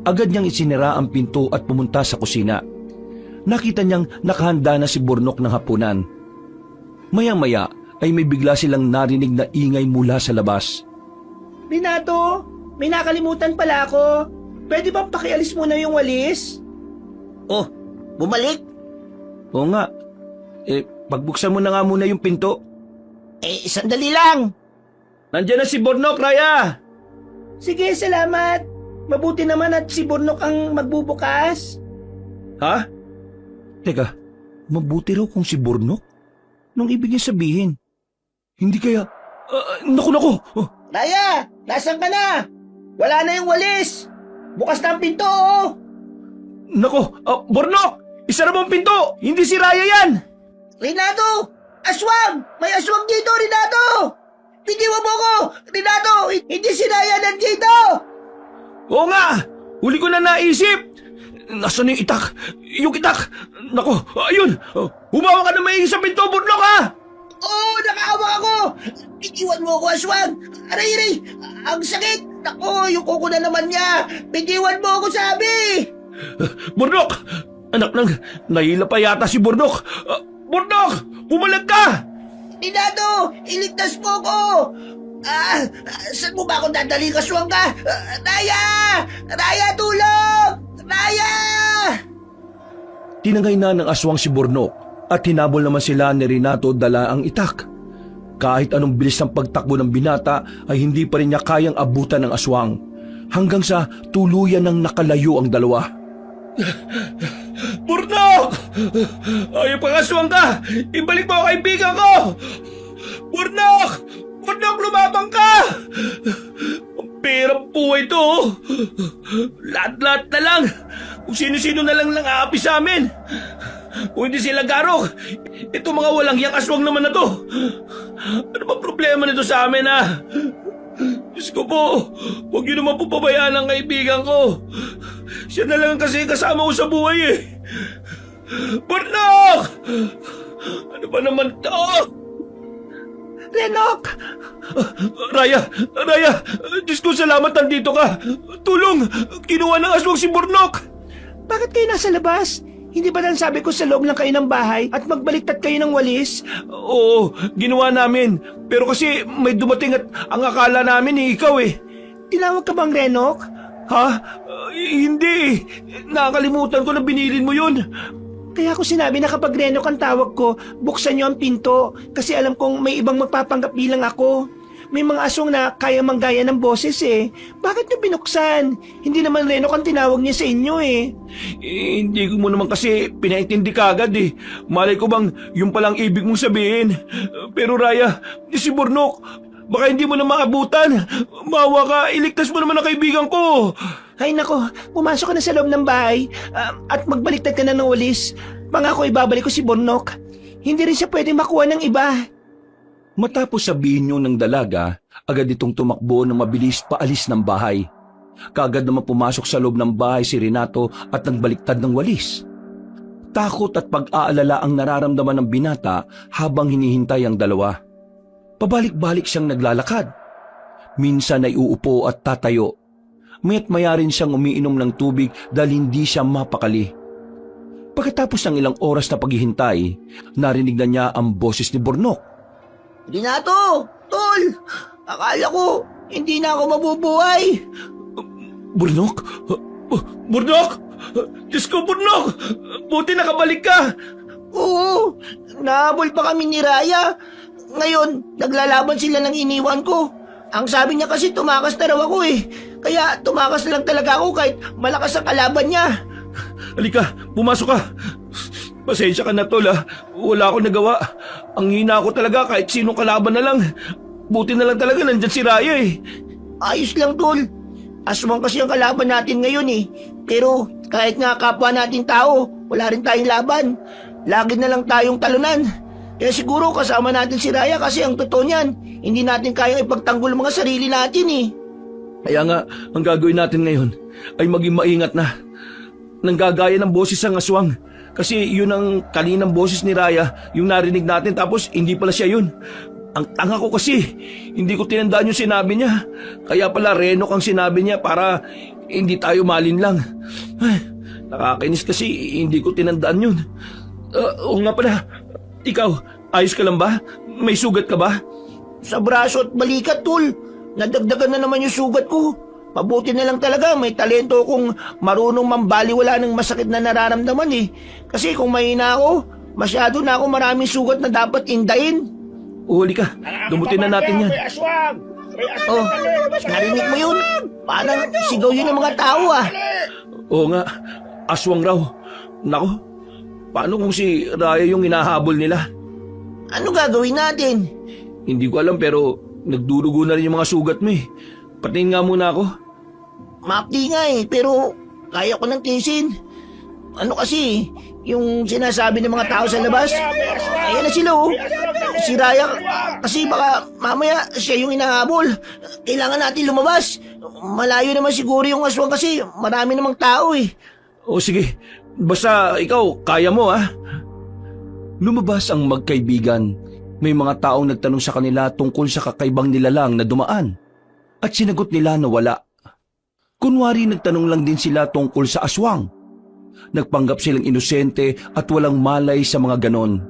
Agad niyang isinira ang pinto at pumunta sa kusina. Nakita niyang nakahanda na si Burnok ng hapunan. Maya-maya ay may bigla silang narinig na ingay mula sa labas. Renato, may nakalimutan pala ako. Pwede bang pakialis muna yung walis? Oh, bumalik? Oo nga. Pagbuksan mo na nga muna yung pinto. Sandali lang. Nandiyan na si Burnok, Raya! Sige, salamat. Mabuti naman at si Burnok ang magbubukas. Ha? Teka, mabuti raw kung si Burnok? Nung ibig niya sabihin. Hindi kaya... naku! Oh. Raya, nasan ka na? Wala na yung walis. Bukas na ang pinto, oh. Nako, Burnok! Isara mo ang pinto! Hindi si Raya yan! Renato! Aswang! May aswang dito, Renato! Bitiwan mo ko! Renato! Hindi si Raya nandito! Oo nga! Huli ko na naisip! Nasaan yung itak? Yung itak! Nako, ayun! Humawa ka na maigi sa pinto, Burnok ha! Oo, nakaawa ako! Bitiwan mo ko, aswang! Aray! Ang sakit! Nako, yung kuko na naman niya! Bitiwan mo ako, sabi! Burnok! Anak nang, nahila pa yata si Burnok! Burnok! Bumalag ka! Renato! Iligtas mo ko! Saan mo ba ako dadali, kaswang ka? Raya! Raya, tulong! Raya! Tinangay na ng aswang si Burnok at hinabol naman sila ni Renato dala ang itak. Kahit anong bilis ng pagtakbo ng binata ay hindi pa rin niya kayang abutan ng aswang hanggang sa tuluyan ng nakalayo ang dalawa. Burnok! Ayaw pang aswang ka! Ibalik mo ang kaibigan ko! Burnok! Burnok, lumabang ka! Ang perang buhay to! Lahat-lahat na lang! Kung sino-sino na lang aapi sa amin! Kung hindi sila Garok, ito mga walang hiyang aswang naman na to! Ano ba problema nito sa amin ha? Diyos ko po, huwag niyo naman po pabayaan ang kaibigan ko. Siya na lang kasi kasama ko sa buhay eh. Burnok! Ano ba naman to? Renok! Raya! Diyos ko, salamat nandito ka! Tulong! Kinuha ng aswang si Burnok! Bakit kayo nasa labas? Hindi ba sabi ko sa loob lang kayo ng bahay at magbaliktad kayo ng walis? Oo, ginawa namin. Pero kasi may dumating at ang akala namin ikaw eh. Tinawag ka bang Renok? Ha? Hindi. Nakakalimutan ko na binilin mo yun. Kaya ako sinabi na kapag Renok ang tawag ko, buksan niyo ang pinto kasi alam kong may ibang magpapanggap bilang ako. May mga aswang na kaya manggaya ng boses eh. Bakit niyo binuksan? Hindi naman Renok ang tinawag niya sa inyo eh. Hindi ko mo naman kasi pinaintindi kagad eh. Malay ko bang yung palang ibig mong sabihin. Pero Raya, si Burnok, baka hindi mo na maabutan. Maawa ka, iligtas mo naman ang kaibigan ko. Ay nako, pumasok ka na sa loob ng bahay at magbaliktad ka na ng walis. Pangako ibabalik ko si Burnok. Hindi rin siya pwedeng makuha ng iba. Matapos sabihin niyo ng dalaga, agad itong tumakbo ng mabilis paalis ng bahay. Kaagad naman pumasok sa loob ng bahay si Renato at nagbaliktad ng walis. Takot at pag-aalala ang nararamdaman ng binata habang hinihintay ang dalawa. Pabalik-balik siyang naglalakad. Minsan ay uupo at tatayo. Maya't maya rin siyang umiinom ng tubig dahil hindi siya mapakali. Pagkatapos ng ilang oras na paghihintay, narinig na niya ang boses ni Burnok. Renato! Tol! Akala ko, hindi na ako mabubuhay. Burnok? Burnok? Diyos ko, Burnok! Buti nakabalik ka! Oo, nahabol pa kami ni Raya. Ngayon, naglalaban sila ng iniwan ko. Ang sabi niya kasi tumakas na raw ako eh. Kaya tumakas na lang talaga ako kahit malakas ang kalaban niya. Halika, pumasok ka. Pasensya ka na, Tol, ha. Wala akong nagawa. Ang hina ko talaga kahit sinong kalaban na lang. Buti na lang talaga nandyan si Raya eh. Ayos lang, Tol. Aswang kasi ang kalaban natin ngayon eh. Pero kahit nga kapwa natin tao, wala rin tayong laban. Lagi na lang tayong talunan. Kaya siguro kasama natin si Raya kasi ang totoo niyan, hindi natin kayang ipagtanggol mga sarili natin eh. Kaya nga, ang gagawin natin ngayon ay maging maingat na. Nanggagaya ng boses ang aswang. Kasi yun ang kaninang boses ni Raya, yung narinig natin tapos hindi pala siya yun. Ang tanga ko kasi, hindi ko tinandaan yung sinabi niya. Kaya pala Renok ang sinabi niya para hindi tayo malinlang. Ay, nakakainis kasi hindi ko tinandaan yun. Oo nga pala, ikaw, ayos ka lang ba? May sugat ka ba? Sa braso at balikat, Tol. Nadagdagan na naman yung sugat ko. Mabuti na lang talaga may talento kung marunong mambaliwala ng masakit na nararamdaman eh. Kasi kung mahina ako, masyado na ako maraming sugat na dapat indayin. Uhuli ka, dumutin na natin yan. May aswang! Oh, narinig mo yun? Parang sigaw yun ng mga tao ah. Oo nga, aswang raw. Nako, paano kung si Raya yung hinahabol nila? Ano gagawin natin? Hindi ko alam pero nagdurugo na rin yung mga sugat mo eh. Patingin nga muna ako. Mapdi nga eh, pero kaya ko nang tiisin. Ano kasi, yung sinasabi ng mga tao sa labas, ayan na sila oh. Si Raya, kasi baka mamaya siya yung hinahabol. Kailangan natin lumabas. Malayo naman siguro yung aswang kasi marami namang tao eh. O sige, basta ikaw, kaya mo ha. Lumabas ang magkaibigan. May mga taong nagtanong sa kanila tungkol sa kakaibang nilalang na dumaan. At sinagot nila na wala. Kunwari nagtanong lang din sila tungkol sa aswang. Nagpanggap silang inosente at walang malay sa mga ganon.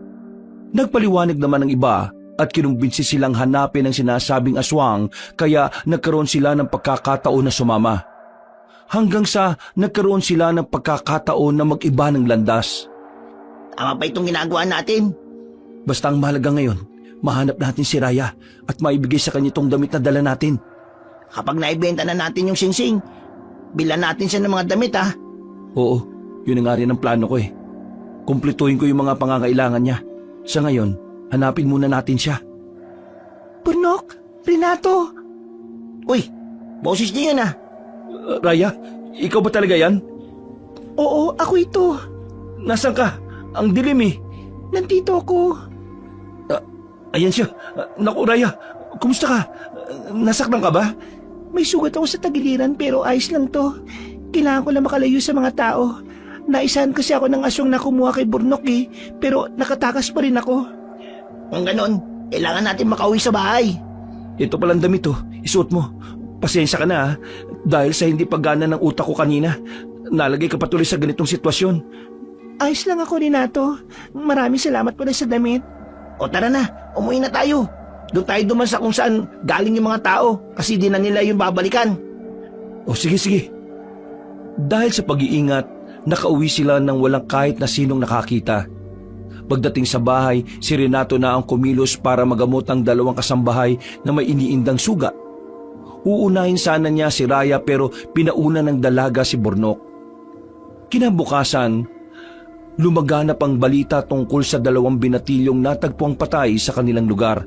Nagpaliwanag naman ng iba at kinumbinsi silang hanapin ang sinasabing aswang kaya nagkaroon sila ng pagkakataon na sumama. Hanggang sa nagkaroon sila ng pagkakataon na mag-iba ng landas. Tama pa itong ginagawa natin. Basta ang mahalaga ngayon, mahanap natin si Raya at maibigay sa kanya itong damit na dala natin. Kapag naibenta na natin yung singsing, bilan natin siya ng mga damit ha. Oo, yun ang nga rin ang plano ko eh. Kumpletuhin ko yung mga pangangailangan niya. Sa ngayon, hanapin muna natin siya. Burnok, Renato. Uy, boses niya yun ha. Raya, ikaw ba talaga yan? Oo, ako ito. Nasaan ka? Ang dilim eh. Nandito ako. Ayan siya. Naku Raya, kumusta ka? Nasaktan ka ba? May sugat ako sa tagiliran pero ayos lang to. Kailangan ko lang makalayo sa mga tao. Naisahan kasi ako ng aswang na kumuha kay Burnok eh, pero nakatakas pa rin ako. Kung ganon, Kailangan natin makauwi sa bahay. Ito palang damit oh, isuot mo. Pasensya ka na ha, dahil sa hindi paggana ng utak ko kanina. Nalagay ka patuloy sa ganitong sitwasyon. Ayos lang ako, Renato. Maraming salamat po na sa damit. O tara na, umuwi na tayo. Doon tayo duman sa kung saan galing yung mga tao kasi di na nila yung babalikan. O sige. Dahil sa pag-iingat, nakauwi sila nang walang kahit na sinong nakakita. Pagdating sa bahay, si Renato na ang kumilos para magamot ang dalawang kasambahay na may iniindang sugat. Uunahin sana niya si Raya pero pinauna ng dalaga si Bornok. Kinabukasan, lumaganap ang balita tungkol sa dalawang binatilyong natagpuang patay sa kanilang lugar.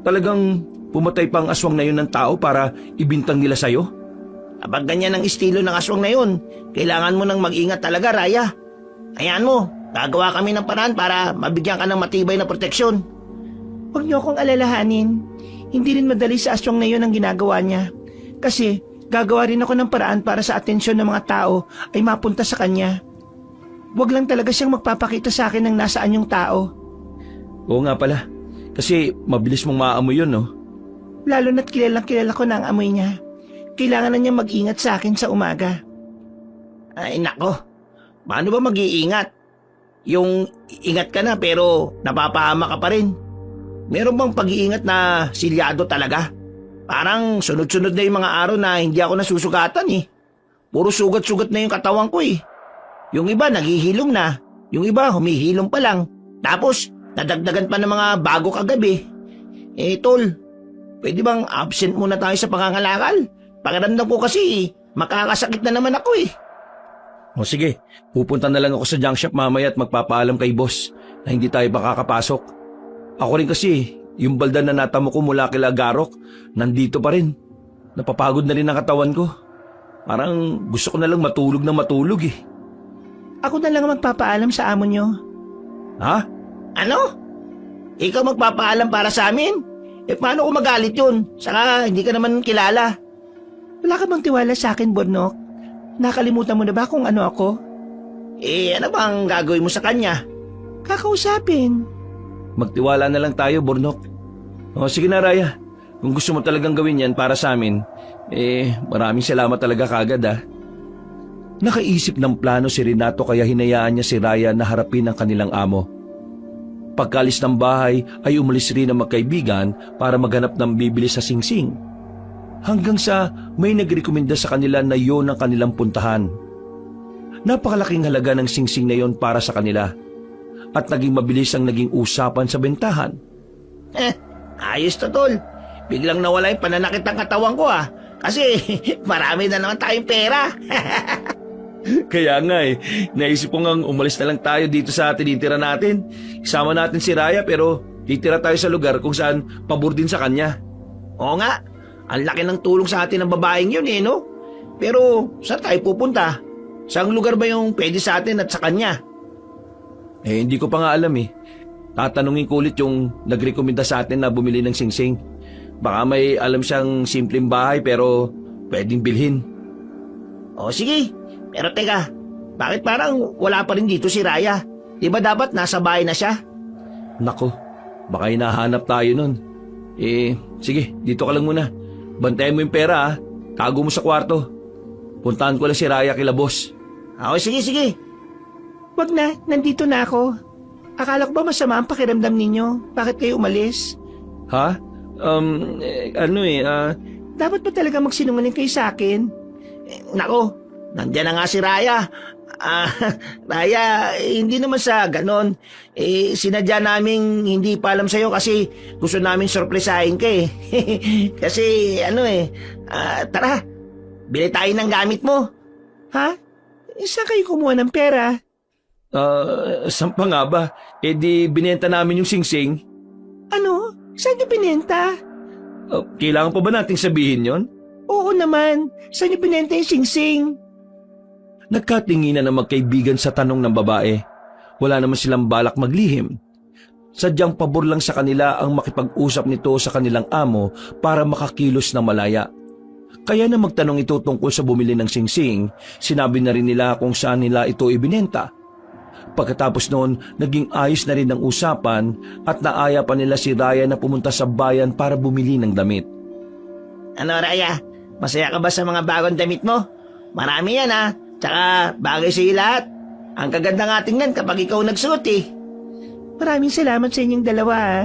Talagang pumatay pa ang aswang na yun ng tao para ibintang nila sa'yo? Kapag ganyan ang estilo ng aswang na yun, kailangan mo nang mag-ingat talaga, Raya. Hayaan mo, gagawa kami ng paraan para mabigyan ka ng matibay na proteksyon. Huwag niyo akong alalahanin. Hindi rin madali sa aswang na yun ang ginagawa niya. Kasi gagawa rin ako ng paraan para sa atensyon ng mga tao ay mapunta sa kanya. Huwag lang talaga siyang magpapakita sa akin ng nasaan yung tao. Oo nga pala, kasi mabilis mong maamoy yun, no? Lalo na't kilala ko na ang amoy niya. Kailangan na niya mag-ingat sa akin sa umaga. Ay nako, paano ba mag-iingat? Yung ingat ka na pero napapahama ka pa rin. Meron bang pag-iingat na silyado talaga? Parang sunod-sunod na yung mga araw na hindi ako nasusugatan eh. Puro sugat-sugat na yung katawan ko eh. Yung iba naghihilom na, yung iba humihilom pa lang. Tapos nadagdagan pa ng mga bago kagabi. Tol, pwede bang absent muna tayo sa pangangalakal? Pakiramdam ko kasi makakasakit na naman ako eh. O sige, pupunta na lang ako sa junk shop mamaya at magpapaalam kay boss na hindi tayo makakapasok. Ako rin kasi, yung balda na natamo ko mula kila Garok, nandito pa rin. Napapagod na rin ang katawan ko. Parang gusto ko na lang matulog eh. Ako na lang magpapaalam sa amo niyo. Ha? Ano? Ikaw magpapaalam para sa amin? Paano ko magalit yun? Saka hindi ka naman kilala. Wala ka bang tiwala sa akin, Bornok? Nakalimutan mo na ba kung ano ako? Ano bang gagawin mo sa kanya? Kakausapin. Magtiwala na lang tayo, Bornok. O sige na, Raya. Kung gusto mo talagang gawin yan para sa amin, maraming salamat talaga kagad ah. Nakaisip ng plano si Renato kaya hinayaan niya si Raya na harapin ang kanilang amo. Pagkalis ng bahay ay umalis rin ang magkaibigan para maghanap ng bibili sa singsing. Hanggang sa may nagrekomenda sa kanila na yon ang kanilang puntahan. Napakalaking halaga ng singsing na yon para sa kanila. At naging mabilis ang naging usapan sa bentahan. Ayos to, Tol. Biglang nawala yung pananakit ng katawan ko ah. Kasi marami na naman tayong pera. Kaya nga naisip ko ngang umalis na lang tayo dito sa tinitira natin. Isama natin si Raya pero titira tayo sa lugar kung saan pabor din sa kanya. Oo nga, ang laki ng tulong sa atin ng babaeng yun no? Pero saan tayo pupunta? Saang lugar ba yung pwede sa atin at sa kanya? Hindi ko pa nga alam Tatanungin ko ulit yung nagrekomenda sa atin na bumili ng singsing. Baka may alam siyang simpleng bahay pero pwedeng bilhin. O sige, pero teka, bakit parang wala pa rin dito si Raya? Di ba dapat nasa bahay na siya? Nako, baka hinahanap tayo nun. Sige, dito ka lang muna. Bantayan mo yung pera Tago mo sa kwarto. Puntahan ko lang si Raya kila boss. O sige. Wag na, nandito na ako. Akala ko ba masama ang pakiramdam ninyo? Bakit kayo umalis? Ha? Dapat ba talaga magsinungaling kayo sa akin? Nako, nandiyan na nga si Raya. Raya, hindi naman sa ganon. Sinadya naming hindi pa alam sa'yo kasi gusto namin sorpresahin ka Kasi tara, bili tayo ng gamit mo. Ha? Saan kayo kumuha ng pera? Saan pa nga ba? Di binenta namin yung singsing. Ano? Saan niyo binenta? Kailangan pa ba nating sabihin yon? Oo naman. Saan niyo binenta yung singsing? Nagkatinginan na magkaibigan sa tanong ng babae. Wala naman silang balak maglihim. Sadyang pabor lang sa kanila ang makipag-usap nito sa kanilang amo para makakilos na malaya. Kaya na magtanong ito tungkol sa bumili ng singsing, sinabi na rin nila kung saan nila ito ibinenta. Pagkatapos noon, naging ayos na rin ang usapan at naaya pa nila si Raya na pumunta sa bayan para bumili ng damit. Ano, Raya? Masaya ka ba sa mga bagong damit mo? Marami yan, ha? Tsaka bagay sa'yo lahat. Ang kaganda nga tingnan kapag ikaw nagsuot, eh. Maraming salamat sa inyong dalawa ah.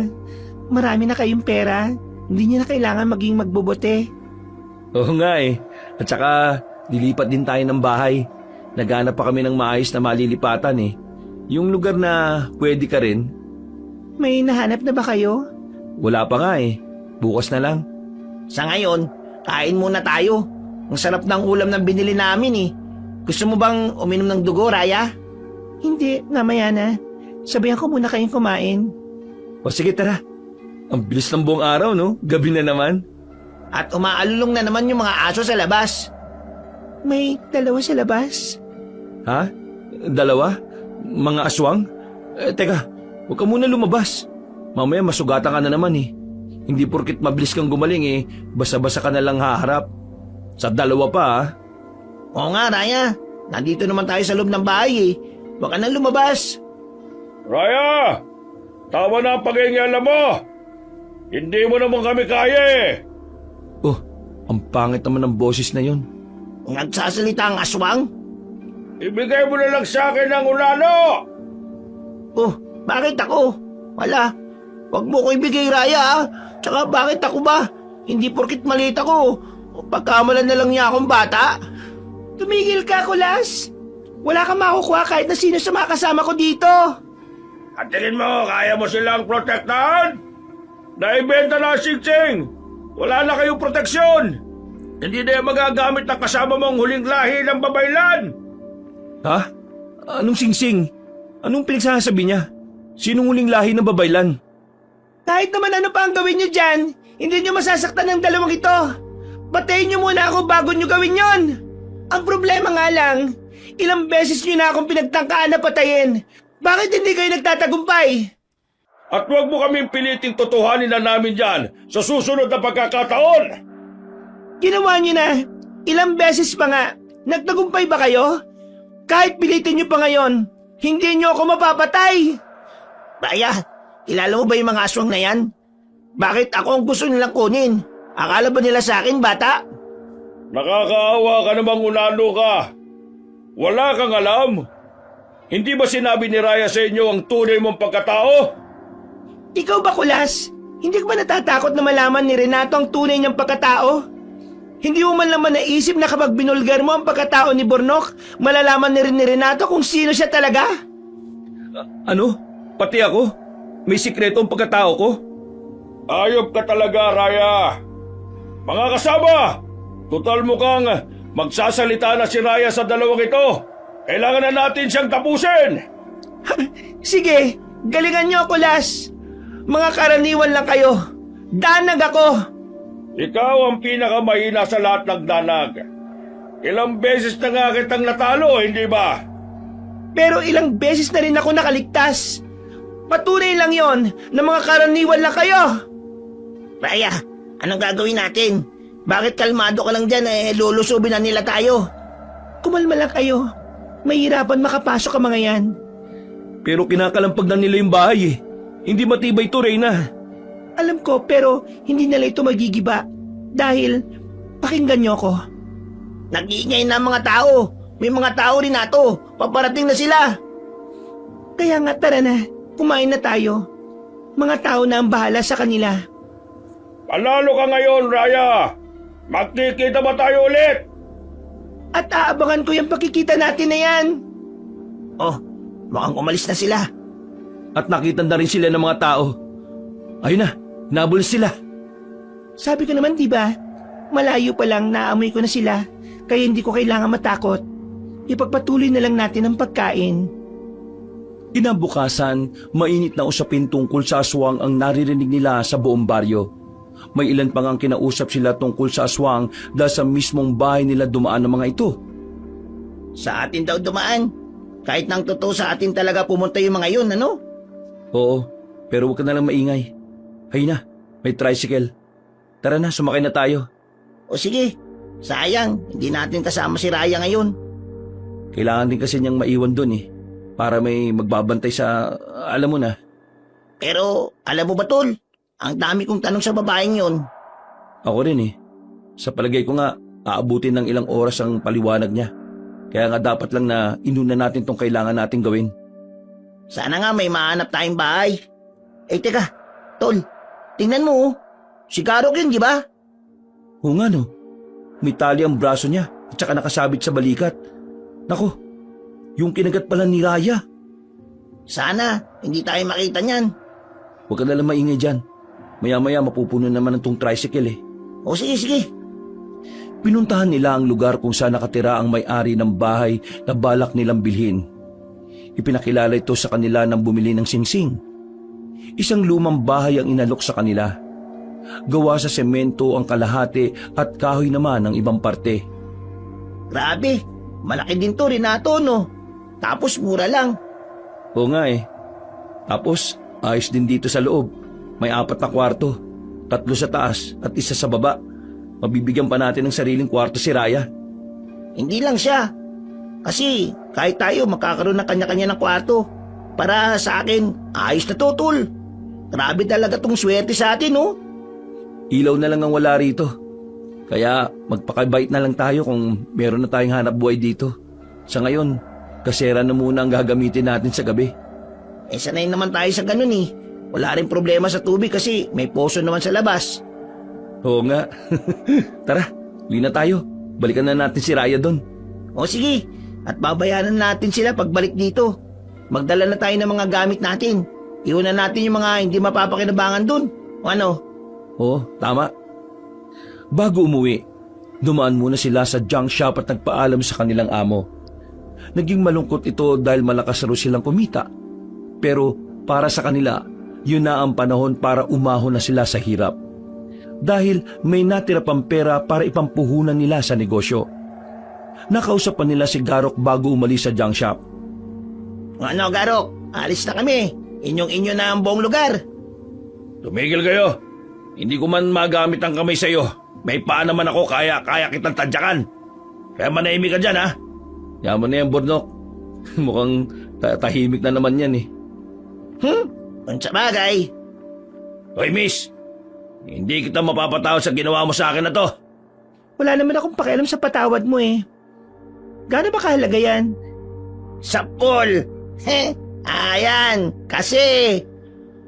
Marami na kayong pera. Hindi niyo na kailangan maging magbobote. Oo nga eh. At saka, lilipat din tayo ng bahay. Naghanap pa kami ng maayos na malilipatan eh. Yung lugar na pwede ka rin. May nahanap na ba kayo? Wala pa nga eh. Bukas na lang. Sa ngayon, kain muna tayo. Ang sarap ng ulam na binili namin, eh. Gusto mo bang uminom ng dugo, Raya? Hindi, mamaya na. Sabihan ko muna kayong kumain. O sige tara. Ang bilis ng buong araw no? Gabi na naman. At umaalulong na naman yung mga aso sa labas. May dalawa sa labas. Ha? Dalawa? Mga aswang? Teka, huwag ka muna lumabas. Mamaya masugatan ka na naman eh. Hindi porkit mabilis kang gumaling eh, basa-basa ka na lang haharap. Sa dalawa pa ha? Oo nga, Raya. Nandito naman tayo sa loob ng bahay, eh. Huwag ka nang lumabas. Raya! Tama na ang pag-iingalan mo! Hindi mo naman kami kaya eh! Oh, ang pangit naman ng boses na yun. Nagsasalita ang aswang? Ibigay mo na lang sa akin ang ulalo! Oh, bakit ako? Wala. Huwag mo ko ibigay, Raya, ha? Tsaka bakit ako ba? Hindi porkit maliit ako. Pagkamalan na lang niya akong bata. Tumigil ka, Kulas. Wala kang makukuha kahit na sino sa mga kasama ko dito. At tingin mo, kaya mo silang protektahan? Naibenta na ang singsing! Wala na kayong proteksyon! Hindi na yung magagamit ng kasama mong huling lahi ng babaylan! Ha? Anong singsing? Anong pinagsasabi niya? Sinong huling lahi ng babaylan? Kahit naman ano pa ang gawin nyo dyan, hindi nyo masasaktan ng dalawang ito. Patayin nyo muna ako bago nyo gawin yon. Ang problema nga lang, ilang beses nyo na akong pinagtangkaan na patayin. Bakit hindi kayo nagtatagumpay? At huwag mo kaming piliting totohanin na namin dyan sa susunod na pagkakataon! Ginawa nyo na. Ilang beses pa nga. Nagtagumpay ba kayo? Kahit pilitin nyo pa ngayon, hindi nyo ako mapapatay. Raya, kilala mo ba yung mga aswang na yan? Bakit ako ang gusto nilang kunin? Akala ba nila sa akin, bata? Nakakaawa ka namang unano ka. Wala kang alam. Hindi ba sinabi ni Raya sa inyo ang tunay mong pagkatao? Ikaw ba, Kulas? Hindi ka ba natatakot na malaman ni Renato ang tunay niyang pagkatao? Hindi mo man naman naisip na kapag binulgar mo ang pagkatao ni Bornok, malalaman ni Renato kung sino siya talaga? Ano? Pati ako? May sikreto ang pagkatao ko? Ayop ka talaga, Raya. Mga kasama, total mukhang magsasalita na si Raya sa dalawang ito. Kailangan na natin siyang tapusin. Sige, galingan niyo, Kulas. Mga karaniwan lang kayo. Danag ako. Ikaw ang pinakamahina sa lahat ng danag. Ilang beses na nga kitang natalo, hindi ba? Pero ilang beses na rin ako nakaligtas. Patunay lang yon na mga karaniwan lang kayo. Raya, anong gagawin natin? Bakit kalmado ka lang dyan, lulusubin na nila tayo? Kumalma lang kayo. Mahirapan makapasok ang mga yan. Pero kinakalampag na nila yung bahay eh. Hindi matibay ito, Reyna. Alam ko, pero hindi nila ito magigiba. Dahil, pakinggan niyo ako. Nag-iingay na ang mga tao. May mga tao rin nato. Paparating na sila. Kaya nga tara na, kumain na tayo. Mga tao na ang bahala sa kanila. Panalo ka ngayon, Raya. Magkikita ba tayo ulit? At aabangan ko yung pakikita natin na yan. Oh, mukhang umalis na sila. At nakita na rin sila ng mga tao. Ayun na, nabul sila. Sabi ko naman, diba? Malayo pa lang naamoy ko na sila. Kaya hindi ko kailangan matakot. Ipagpatuloy na lang natin ang pagkain. Kinabukasan, mainit na usapin tungkol sa aswang ang naririnig nila sa buong baryo. May ilan pang ang kinausap sila tungkol sa aswang dahil sa mismong bahay nila dumaan ng mga ito. Sa atin daw dumaan. Kahit nang totoo sa atin talaga pumunta yung mga yun, ano? Oo, pero huwag ka na lang maingay. Hay na, may tricycle. Tara na, sumakay na tayo. O sige, sayang, hindi natin kasama si Raya ngayon. Kailangan din kasi niyang maiwan dun eh. para may magbabantay sa, alam mo na. Pero, alam mo ba, Tol? Ang dami kong tanong sa babaeng yon. Ako rin eh. Sa palagay ko nga, aabutin ng ilang oras ang paliwanag niya. Kaya nga dapat lang na inuna natin tong kailangan nating gawin. Sana nga may mahanap tayong bahay. Eh, teka, Tol, tingnan mo, oh. Si Garok yun, di ba? Oo nga no, may tali ang braso niya at saka nakasabit sa balikat. Nako, yung kinagat pala ni Raya. Sana, hindi tayo makita niyan. Huwag ka nalang maingay dyan. Maya-maya mapupuno naman ng tong tricycle eh. O sige, sige. Pinuntahan nila ang lugar kung saan nakatira ang may-ari ng bahay na balak nilang bilhin. Ipinakilala ito sa kanila nang bumili ng singsing. Isang lumang bahay ang inalok sa kanila. Gawa sa semento ang kalahati at kahoy naman ang ibang parte. Grabe, malaki din to, Renato, no? Tapos mura lang. Oo nga eh. Tapos, ayos din dito sa loob. May 4 na kwarto, 3 sa taas at 1 sa baba. Mabibigyan pa natin ng sariling kwarto si Raya. Hindi lang siya. Kasi kahit tayo makakaroon ng kanya-kanya ng kwarto. Para sa akin, ayos na to, Tol. Grabe talaga tong swerte sa atin, no? Ilaw na lang ang wala rito. Kaya magpakabait na lang tayo kung meron na tayong hanap buhay dito. Sa ngayon, kasera na muna ang gagamitin natin sa gabi. Eh sanay naman tayo sa ganun eh. Wala rin problema sa tubig kasi may poso naman sa labas. Oo nga. Tara, uwi na tayo. Balikan na natin si Raya doon. O sige, at babayaran natin sila pagbalik dito. Magdala na tayo ng mga gamit natin. Iunan natin yung mga hindi mapapakinabangan dun. O ano? Oo, tama. Bago umuwi, dumaan muna sila sa junk shop at nagpaalam sa kanilang amo. Naging malungkot ito dahil malakas raw silang kumita. Pero para sa kanila, yun na ang panahon para umahon na sila sa hirap. Dahil may natira pang pera para ipampuhunan nila sa negosyo. Nakausap pa nila si Garok bago umalis sa junk shop. Ano, Garok? Alis na kami. Inyong-inyo na ang buong lugar. Tumigil kayo. Hindi ko man magamit ang kamay sa'yo. May paa naman ako kaya kitang tadyakan. Kaya manahimik ka dyan ha. Yaman na yan, Burnok. Mukhang tahimik na naman yan eh. Kung sa bagay. Hoy miss, hindi kita mapapatawad sa ginawa mo sa akin na to. Wala naman akong pakialam sa patawad mo eh. Gaano ba kahalaga yan? Sa pool. Ayan, kasi.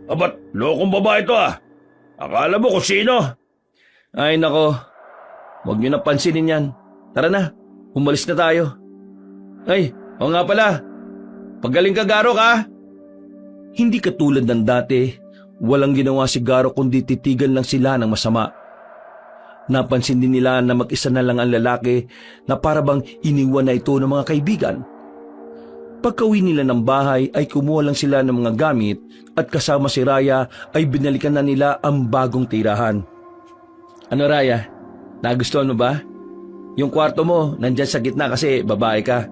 Abat, lokong babae to ah. Akala mo kung sino? Ay nako, huwag niyo na pansinin yan. Tara na, umalis na tayo. Ay, o nga pala, pagaling ka Garok ha. Hindi katulad ng dati, walang ginawa si Garok kundi titigan lang sila ng masama. Napansin din nila na mag-isa na lang ang lalaki na parabang iniwan na ito ng mga kaibigan. Pagkauwi nila ng bahay ay kumuha lang sila ng mga gamit at kasama si Raya ay binalikan na nila ang bagong tirahan. Ano Raya, nagustuhan mo ba? Yung kwarto mo nandyan sa gitna kasi babae ka.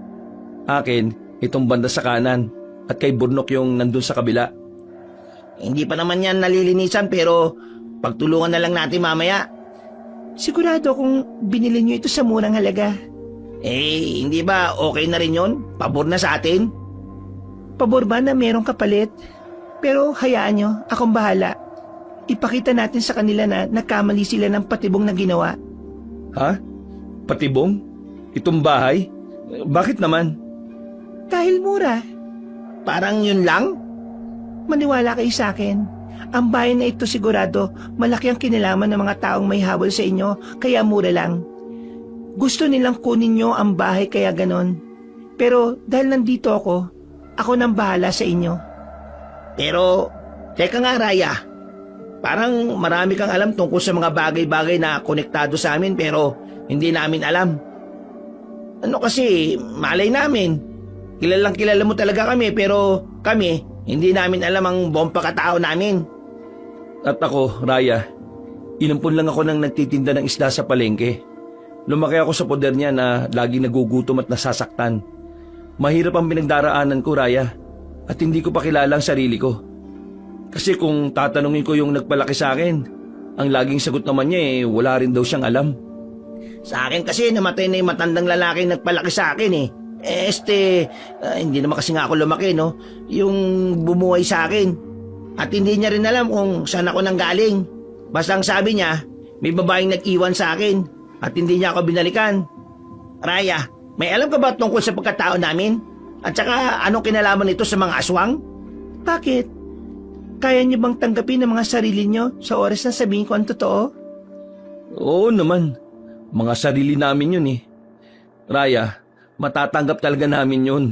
Akin, itong banda sa kanan at kay Burnok yung nandun sa kabila. Hindi pa naman yan nalilinisan pero pagtulungan na lang natin mamaya. Sigurado kung binili niyo ito sa murang halaga. Eh, hindi ba okay na rin yun? Pabor na sa atin? Pabor ba na merong kapalit? Pero hayaan nyo, akong bahala. Ipakita natin sa kanila na nagkamali sila ng patibong na ginawa. Ha? Patibong? Itong bahay? Bakit naman? Dahil mura. Parang yun lang? Maniwala kayo sa akin. Ang bahay na ito sigurado malaki ang kinalaman ng mga taong may habol sa inyo kaya mura lang. Gusto nilang kunin nyo ang bahay kaya ganon. Pero dahil nandito ako nang bahala sa inyo. Pero, teka nga Raya, parang marami kang alam tungkol sa mga bagay-bagay na konektado sa amin pero hindi namin alam. Ano kasi, malay namin. Kilalang kilala mo talaga kami pero kami, hindi namin alam ang buong pagkatao namin. At ako, Raya, inampun lang ako ng nagtitinda ng isda sa palengke. Lumaki ako sa poder niya na laging nagugutom at nasasaktan. Mahirap ang pinagdaraanan ko, Raya, at hindi ko pa kilala ang sarili ko. Kasi kung tatanungin ko yung nagpalaki sa akin, ang laging sagot naman niya wala rin daw siyang alam. Sa akin kasi namatay na yung matandang lalaki nagpalaki sa akin eh. Hindi naman kasi nga ako lumaki, no? Yung bumuhay sa akin. At hindi niya rin alam kung saan ako nanggaling. Basta ang sabi niya, may babaeng nag-iwan sa akin at hindi niya ako binalikan. Raya, may alam ka ba tungkol sa pagkatao namin? At saka anong kinalaman nito sa mga aswang? Bakit? Kaya niyo bang tanggapin ang mga sarili niyo sa oras na sabihin ko ang totoo? Oo naman. Mga sarili namin yun eh. Raya, matatanggap talaga namin yun.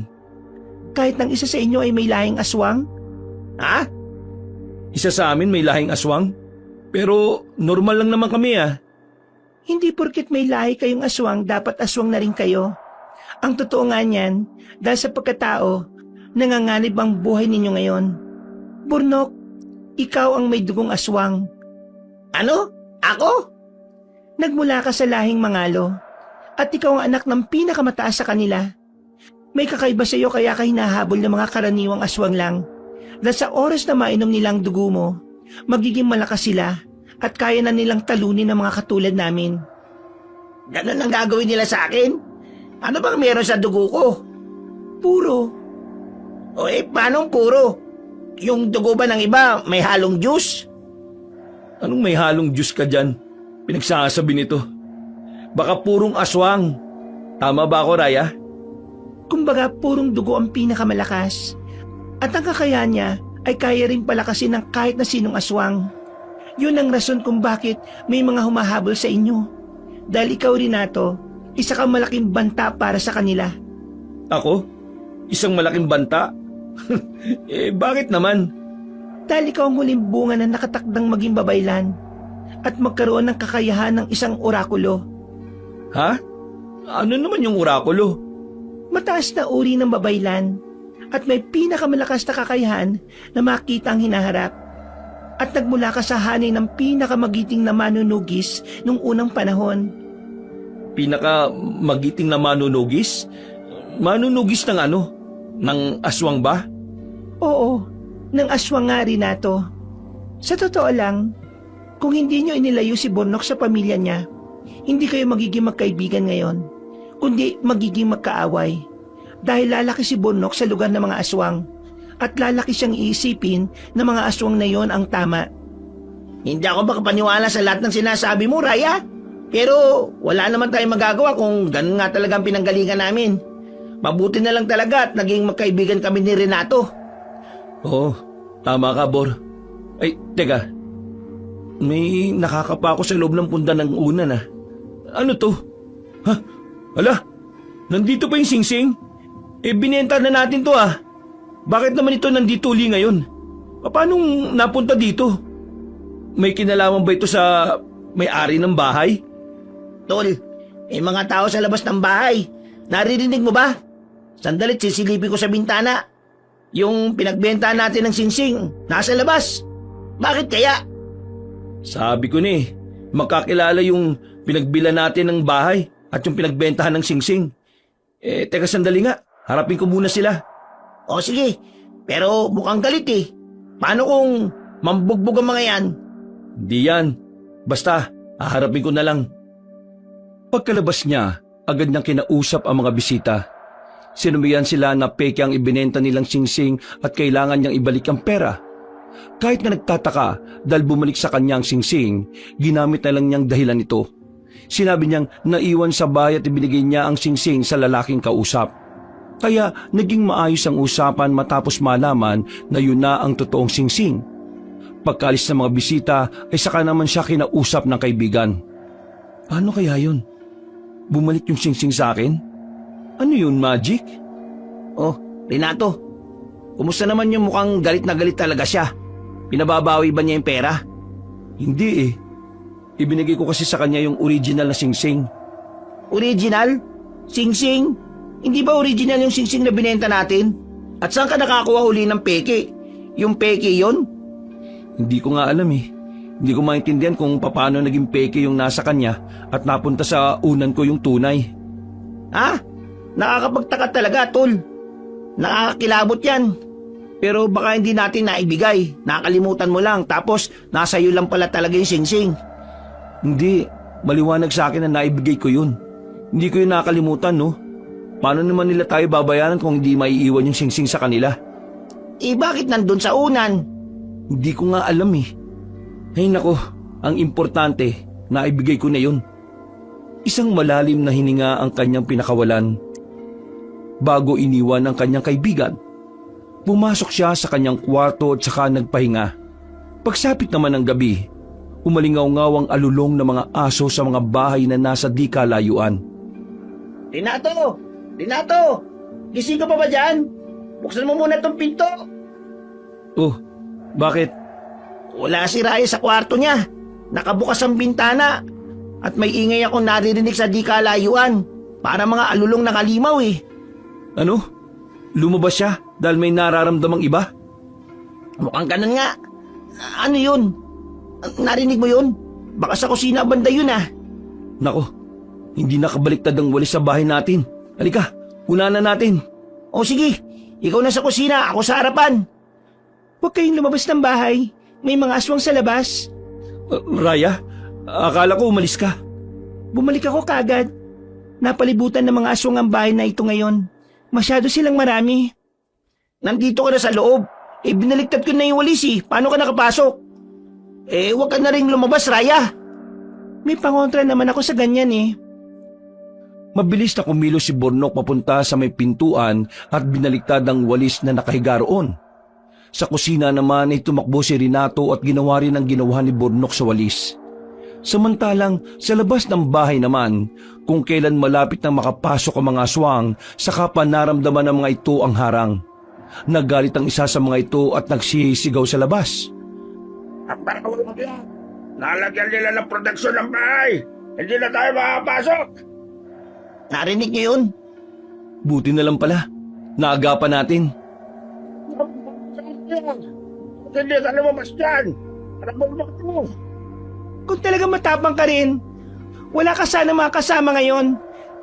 Kahit ng isa sa inyo ay may lahing aswang? Ha? Isa sa amin may lahing aswang. Pero normal lang naman kami ah. Hindi porket may lahi kayong aswang, dapat aswang na rin kayo. Ang totoo nga niyan, dahil sa pagkatao, nanganganib ang buhay ninyo ngayon. Burnok, ikaw ang may dugong aswang. Ano? Ako? Nagmula ka sa lahing Mangalo, at ikaw ang anak ng pinakamataas sa kanila. May kakaiba sa iyo kaya ka hinahabol ng mga karaniwang aswang lang. Dahil sa oras na mainom nilang dugo mo, magiging malakas sila at kaya na nilang talunin ng mga katulad namin. Ganun ang gagawin nila sa akin? Ano bang meron sa dugo ko? Puro. Paano puro? Yung dugo ba ng iba may halong juice? Anong may halong Diyos ka dyan? Pinagsasabi nito. Baka purong aswang. Tama ba ako, Raya? Kumbaga purong dugo ang pinakamalakas. At ang kakayahan niya ay kaya rin palakasin ng kahit na sinong aswang. Yun ang rason kung bakit may mga humahabol sa inyo. Dahil ikaw, Renato, isa kang malaking banta para sa kanila. Ako? Isang malaking banta? Bakit naman? Dahil ikaw ang huling bunga na nakatakdang maging babaylan at magkaroon ng kakayahan ng isang orakulo. Ha? Ano naman yung orakulo? Mataas na uri ng babaylan at may pinakamalakas na kakayahan na makita ang hinaharap. At nagmula ka sa hanay ng pinakamagiting na manunugis nung unang panahon. Pinakamagiting na manunugis? Manunugis ng ano? Ng aswang ba? Oo, ng aswang nga, Renato. Sa totoo lang, kung hindi nyo inilayo si Burnok sa pamilya niya, hindi kayo magiging magkaibigan ngayon, kundi magiging magkaaway. Dahil lalaki si Burnok sa lugar ng mga aswang, at lalaki siyang iisipin na mga aswang na yon ang tama. Hindi ako makapaniwala sa lahat ng sinasabi mo, Raya. Pero wala naman tayong magagawa kung ganun nga talaga ang pinanggalingan namin. Mabuti na lang talaga at naging magkaibigan kami ni Renato. Oo, tama ka, Bor. Ay, teka. May nakakapa ako sa loob ng pundan ng unan ah. Ano to? Ha? Hala? Nandito pa yung singsing? Binenta na natin to ah. Bakit naman ito nandito uli ngayon? Paano napunta dito? May kinalaman ba ito sa may-ari ng bahay? Tol, may mga tao sa labas ng bahay. Naririnig mo ba? Sandalit, sisilipin ko sa bintana. Yung pinagbenta natin ng singsing, nasa labas. Bakit kaya? Sabi ko ni, magkakilala yung pinagbila natin ng bahay at yung pinagbentahan ng singsing. Teka sandali nga, harapin ko muna sila. O sige, pero mukhang galit eh. Paano kung mambugbog ang mga yan? Di yan. Basta, haharapin ko na lang. Pagkalabas niya, agad niyang kinausap ang mga bisita. Sinumiyan sila na peke ang ibinenta nilang singsing at kailangan niyang ibalik ang pera. Kahit na nagtataka dahil bumalik sa kanyang singsing, ginamit na lang niyang dahilan ito. Sinabi niyang naiwan sa bahay at ibinigay niya ang singsing sa lalaking kausap. Kaya naging maayos ang usapan matapos malaman na yun na ang totoong singsing. Pagkalis ng mga bisita ay saka naman siya kinausap ng kaibigan. Paano kaya yun? Bumalik yung singsing sa akin? Ano yun, magic? Oh, Renato, kumusta naman yung mukhang galit na galit talaga siya? Pinababawi ba niya yung pera? Hindi eh. Ibinigay ko kasi sa kanya yung original na singsing. Original? Singsing? Hindi ba original yung singsing na binenta natin? At saan ka nakakuha uli ng peke? Yung peke yon? Hindi ko nga alam eh. Hindi ko maintindihan kung paano naging peke yung nasa kanya at napunta sa unan ko yung tunay. Ha? Nakakapagtaka talaga, tol. Nakakakilabot yan. Pero baka hindi natin naibigay. Nakalimutan mo lang tapos nasa iyo lang pala talaga yung singsing. Hindi. Maliwanag sa akin na naibigay ko yun. Hindi ko yun nakalimutan, no? Paano naman nila tayo babayaran kung hindi maiiwan yung singsing sa kanila? Bakit nandun sa unan? Hindi ko nga alam eh. Ay nako, ang importante, naibigay ko na yun. Isang malalim na hininga ang kanyang pinakawalan. Bago iniwan ang kanyang kaibigan, pumasok siya sa kanyang kwarto at saka nagpahinga. Pagsapit naman ng gabi, umalingaw-ngaw ang alulong ng mga aso sa mga bahay na nasa di kalayuan. Renato! Renato! Gising ka pa ba dyan? Buksan mo muna tong pinto. Oh, bakit? Wala si Raya sa kwarto niya. Nakabukas ang bintana. At may ingay akong naririnig sa di kalayuan. Para mga alulong ng alimaw eh. Ano? Lumabas siya dahil may nararamdamang iba? Mukhang ganun nga. Ano yun? Narinig mo yun? Baka sa kusina banda yun ah. Nako, hindi nakabaliktad ang walis sa bahay natin. Halika, unanan natin. O sige, ikaw na sa kusina, ako sa harapan. Huwag kayong lumabas ng bahay. May mga aswang sa labas. Raya, akala ko umalis ka. Bumalik ako kagad. Napalibutan ng mga aswang ang bahay na ito ngayon. Masyado silang marami. Nandito ka na sa loob. Binaliktad ko na yung walis eh. Paano ka nakapasok? Huwag ka na rin lumabas, Raya. May pangontra naman ako sa ganyan eh. Mabilis na kumilos si Bornok papunta sa may pintuan at binaliktad ang walis na nakahiga roon. Sa kusina naman ay tumakbo si Renato at ginawa rin ang ginawa ni Bornok sa walis. Samantalang sa labas ng bahay naman, kung kailan malapit na makapasok ang mga aswang, saka pa naramdaman ng mga ito ang harang. Nagalit ang isa sa mga ito at nagsisigaw sa labas. Ang parawal mo yan. Nalagyan nila ng proteksyon ng bahay. Hindi na tayo makapasok. Narinig niyo yun? Buti na lang pala, naagapan natin. Hindi ka lumabas dyan. Parawal mo. Kung talaga matapang ka rin, wala ka sana mga kasama ngayon.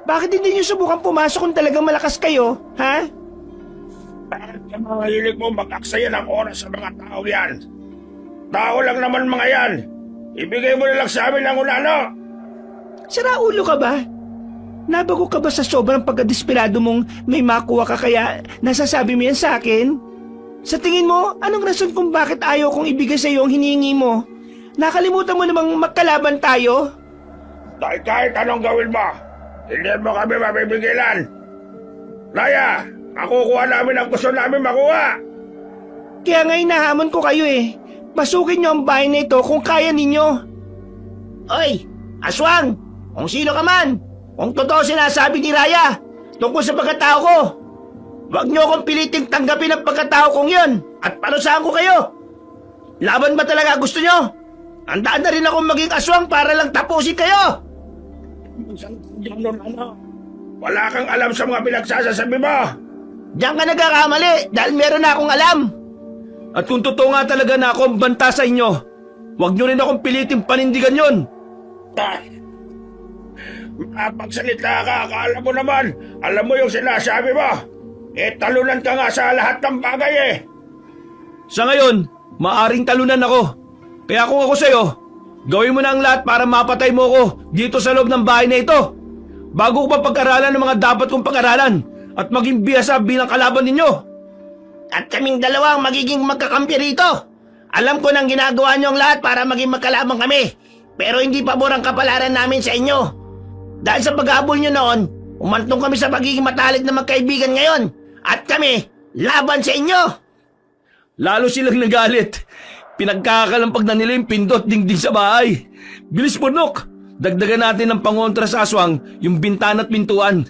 Bakit hindi niyo subukan pumasok kung talagang malakas kayo, ha? Bakit ka mga hilig mo mag-aksaya ng oras sa mga tao yan? Tao lang naman mga yan. Ibigay mo na lang sa amin ang unano. Sira ulo ka ba? Nabago ka ba sa sobrang pagkadesperado mong may makuha ka kaya nasasabi mo yan sa akin? Sa tingin mo, anong rason kung bakit ayaw kong ibigay sa iyo ang hinihingi mo? Nakalimutan mo namang magkalaban tayo? Dahil kahit anong gawin mo, hindi mo kami mabibigilan. Raya, makukuha namin ang gusto namin makuha. Kaya nga hinahamon ko kayo eh. Pasukin niyo ang bahay na ito kung kaya ninyo. Oy, aswang! Kung sino ka man, kung totoo sinasabi ni Raya tungkol sa pagkatao ko, huwag niyo akong piliting tanggapin ang pagkatao kong yun at parusahan ko kayo. Laban ba talaga gusto niyo? Handaan na rin akong maging aswang para lang tapusin kayo. Wala kang alam sa mga pinagsasasabi mo. Diyan ka nagkakamali dahil meron na akong alam. At kung totoo nga talaga na ako ang banta sa inyo, huwag nyo rin akong piliting panindigan yon. Mapagsalita ka, akala mo naman, alam mo yung sinasabi mo. Talunan ka nga sa lahat ng bagay eh. Sa ngayon, maaring talunan ako. Kaya kung ako sa'yo, gawin mo na ang lahat para mapatay mo ako dito sa loob ng bahay na ito. Bago ko pa pag-aralan ng mga dapat kong pag-aralan at maging biyasa bilang kalaban ninyo. At kaming dalawang magiging magkakampi rito. Alam ko nang ginagawa niyo ang lahat para maging magkalabang kami. Pero hindi pabor ang kapalaran namin sa inyo. Dahil sa paghabol niyo noon, umantong kami sa pagiging matalik na magkaibigan ngayon. At kami, laban sa inyo. Lalo silang nagalit. Pinagkakalampag na nila yung pindot dingding sa bahay. Bilis Bornok, dagdagan natin ng pangontra sa aswang yung bintana at pintuan.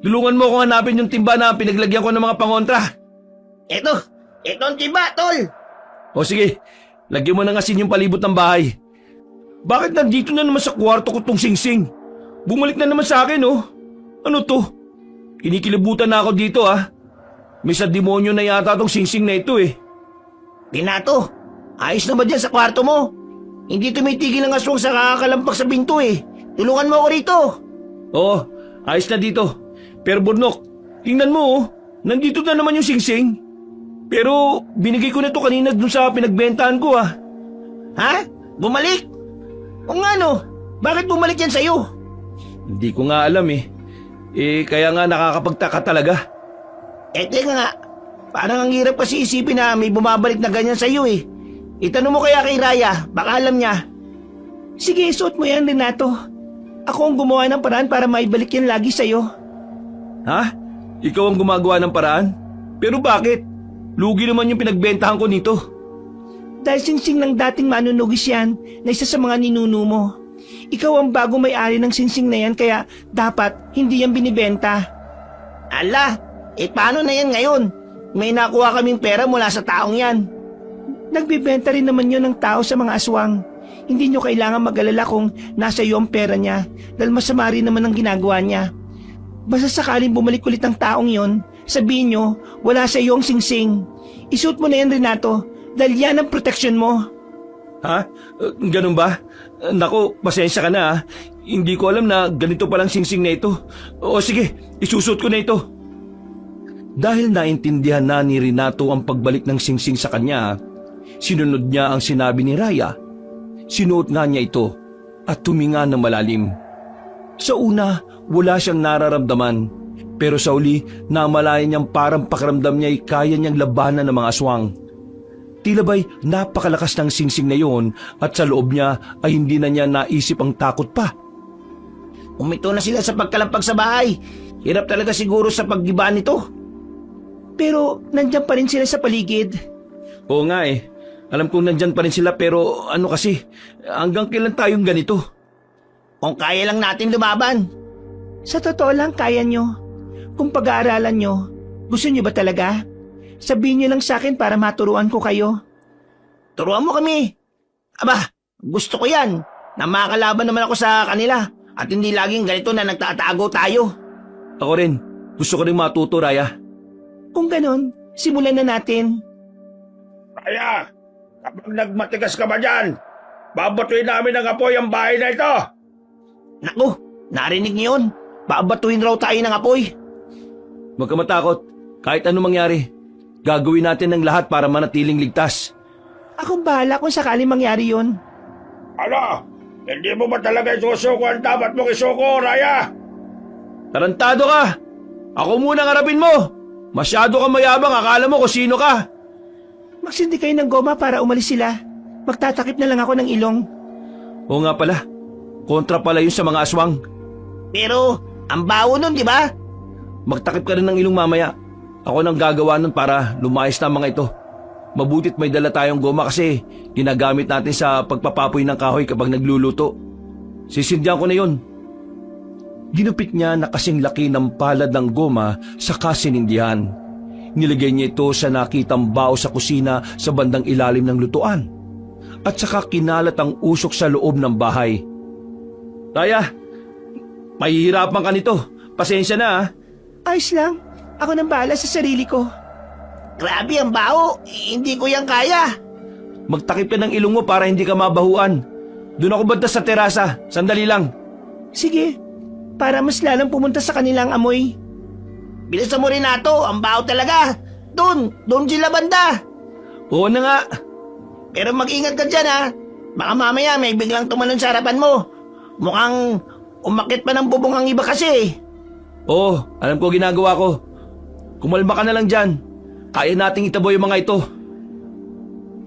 Tulungan mo akong hanapin yung timba na pinaglagyan ko ng mga pangontra. Ito ang timba, tol. O sige, lagyan mo ng asin yung palibot ng bahay. Bakit nandito na naman sa kwarto ko tong singsing? Bumalik na naman sa akin oh. Ano to? Kinikilabutan na ako dito ah. May sa demonyo na yata tong singsing na ito eh. Renato, ayos na ba dyan sa kwarto mo? Hindi tumitigil ang aswang sa kakakalampak sa pinto eh. Tulungan mo ako rito. Oo, ayos na dito. Pero Bornok, tingnan mo oh. Nandito na naman yung singsing. Pero binigay ko na to kanina dun sa pinagbentahan ko ah. Ha? Bumalik? O nga no, bakit bumalik yan sa'yo? Hindi ko nga alam eh. Kaya nga nakakapagtaka talaga. Teka nga, parang ang hirap kasi isipin na may bumabalik na ganyan sa'yo eh. Itanong mo kaya kay Raya, baka alam niya. Sige, suot mo yan, Renato. Ako ang gumawa ng paraan para maibalik yan lagi sa'yo. Ha? Ikaw ang gumagawa ng paraan? Pero bakit? Lugi naman yung pinagbentahan ko nito. Dahil singsing ng dating manunugis yan na isa sa mga ninuno mo. Ikaw ang bago may-ari ng singsing na yan kaya dapat hindi yan binibenta. Ala, paano na yan ngayon? May nakuha kaming pera mula sa taong yan. Nagbibenta rin naman yun ng tao sa mga aswang. Hindi nyo kailangan mag-alala kung nasa iyo ang pera niya dahil masama rin naman ang ginagawa niya. Basta sakaling bumalik ulit ang taong yon, sabihin nyo, wala sa iyo ang singsing. Isuot mo na yan, Renato, dahil yan ang proteksyon mo. Ha? Ganun ba? Nako, pasensya ka na ha. Hindi ko alam na ganito palang singsing na ito. O sige, isusot ko na ito. Dahil naintindihan na ni Renato ang pagbalik ng singsing sa kanya, sinunod niya ang sinabi ni Raya. Sinuot nga niya ito at tuminga ng malalim. Sa una, wala siyang nararamdaman. Pero sa uli, namalayan niyang parang pakiramdam niya ay kaya niyang labanan ng mga aswang. Tila ba'y napakalakas ng singsing na yon at sa loob niya ay hindi na niya naisip ang takot pa. Umito na sila sa pagkalampag sa bahay. Hirap talaga siguro sa paggibaan nito. Pero nandyan pa rin sila sa paligid. Oo nga eh. Alam kong nandyan pa rin sila pero ano kasi, hanggang kailan tayong ganito? Kung kaya lang natin lumaban. Sa totoo lang, kaya nyo. Kung pag-aaralan nyo, gusto nyo ba talaga? Sabihin nyo lang sa akin para maturuan ko kayo. Turuan mo kami. Aba, gusto ko yan. Na makakalaban naman ako sa kanila. At hindi laging ganito na nagtatago tayo. Ako rin. Gusto ko rin matuto, Raya. Kung ganon, simulan na natin. Raya, kapag nagmatigas ka ba dyan, babatuin namin ng apoy ang bahay na ito. Naku, narinig niyo yun. Babatuhin raw tayo ng apoy. Huwag ka matakot. Kahit anong mangyari, gagawin natin ang lahat para manatiling ligtas. Akong bahala kung sakaling mangyari yon. Ano? Hindi mo ba talaga isusuko ang dapat mong isuko, Raya? Tarantado ka! Ako muna ang harapin mo! Masyado kang mayabang, akala mo kung sino ka! Magsindi kayo ng goma para umalis sila. Magtatakip na lang ako ng ilong. Oo nga pala, kontra pala yun sa mga aswang. Pero, ang bawo nun, di ba? Magtakip ka rin ng ilong mamaya. Ako nang gagawa nun para lumayas na ang mga ito. Mabutit may dala tayong goma kasi ginagamit natin sa pagpapapoy ng kahoy kapag nagluluto. Sisindihan ko na yun. Ginupit niya na kasing laki ng palad ng goma sa kasinindihan. Nilagay niya ito sa nakitang bao sa kusina sa bandang ilalim ng lutuan. At saka kinalat ang usok sa loob ng bahay. Raya, mahihirapan ka nito. Pasensya na ha. Ayos lang. Ako nang bahala sa sarili ko. Grabe ang baho. Hindi ko yan kaya. Magtakip ka ng ilong mo para hindi ka mabahuan. Doon ako banta sa terasa. Sandali lang. Sige, para mas lalang pumunta sa kanilang amoy. Bilisan mo rin nato. Ang baho talaga. Doon sila banda. Oo na nga. Pero mag-ingat ka dyan ha. Baka mamaya may biglang tumalon sa harapan mo. Mukhang umakit pa ng bubong ang iba kasi. Oo, alam ko ginagawa ko. Kumalma ka na lang dyan. Kaya nating itaboy yung mga ito.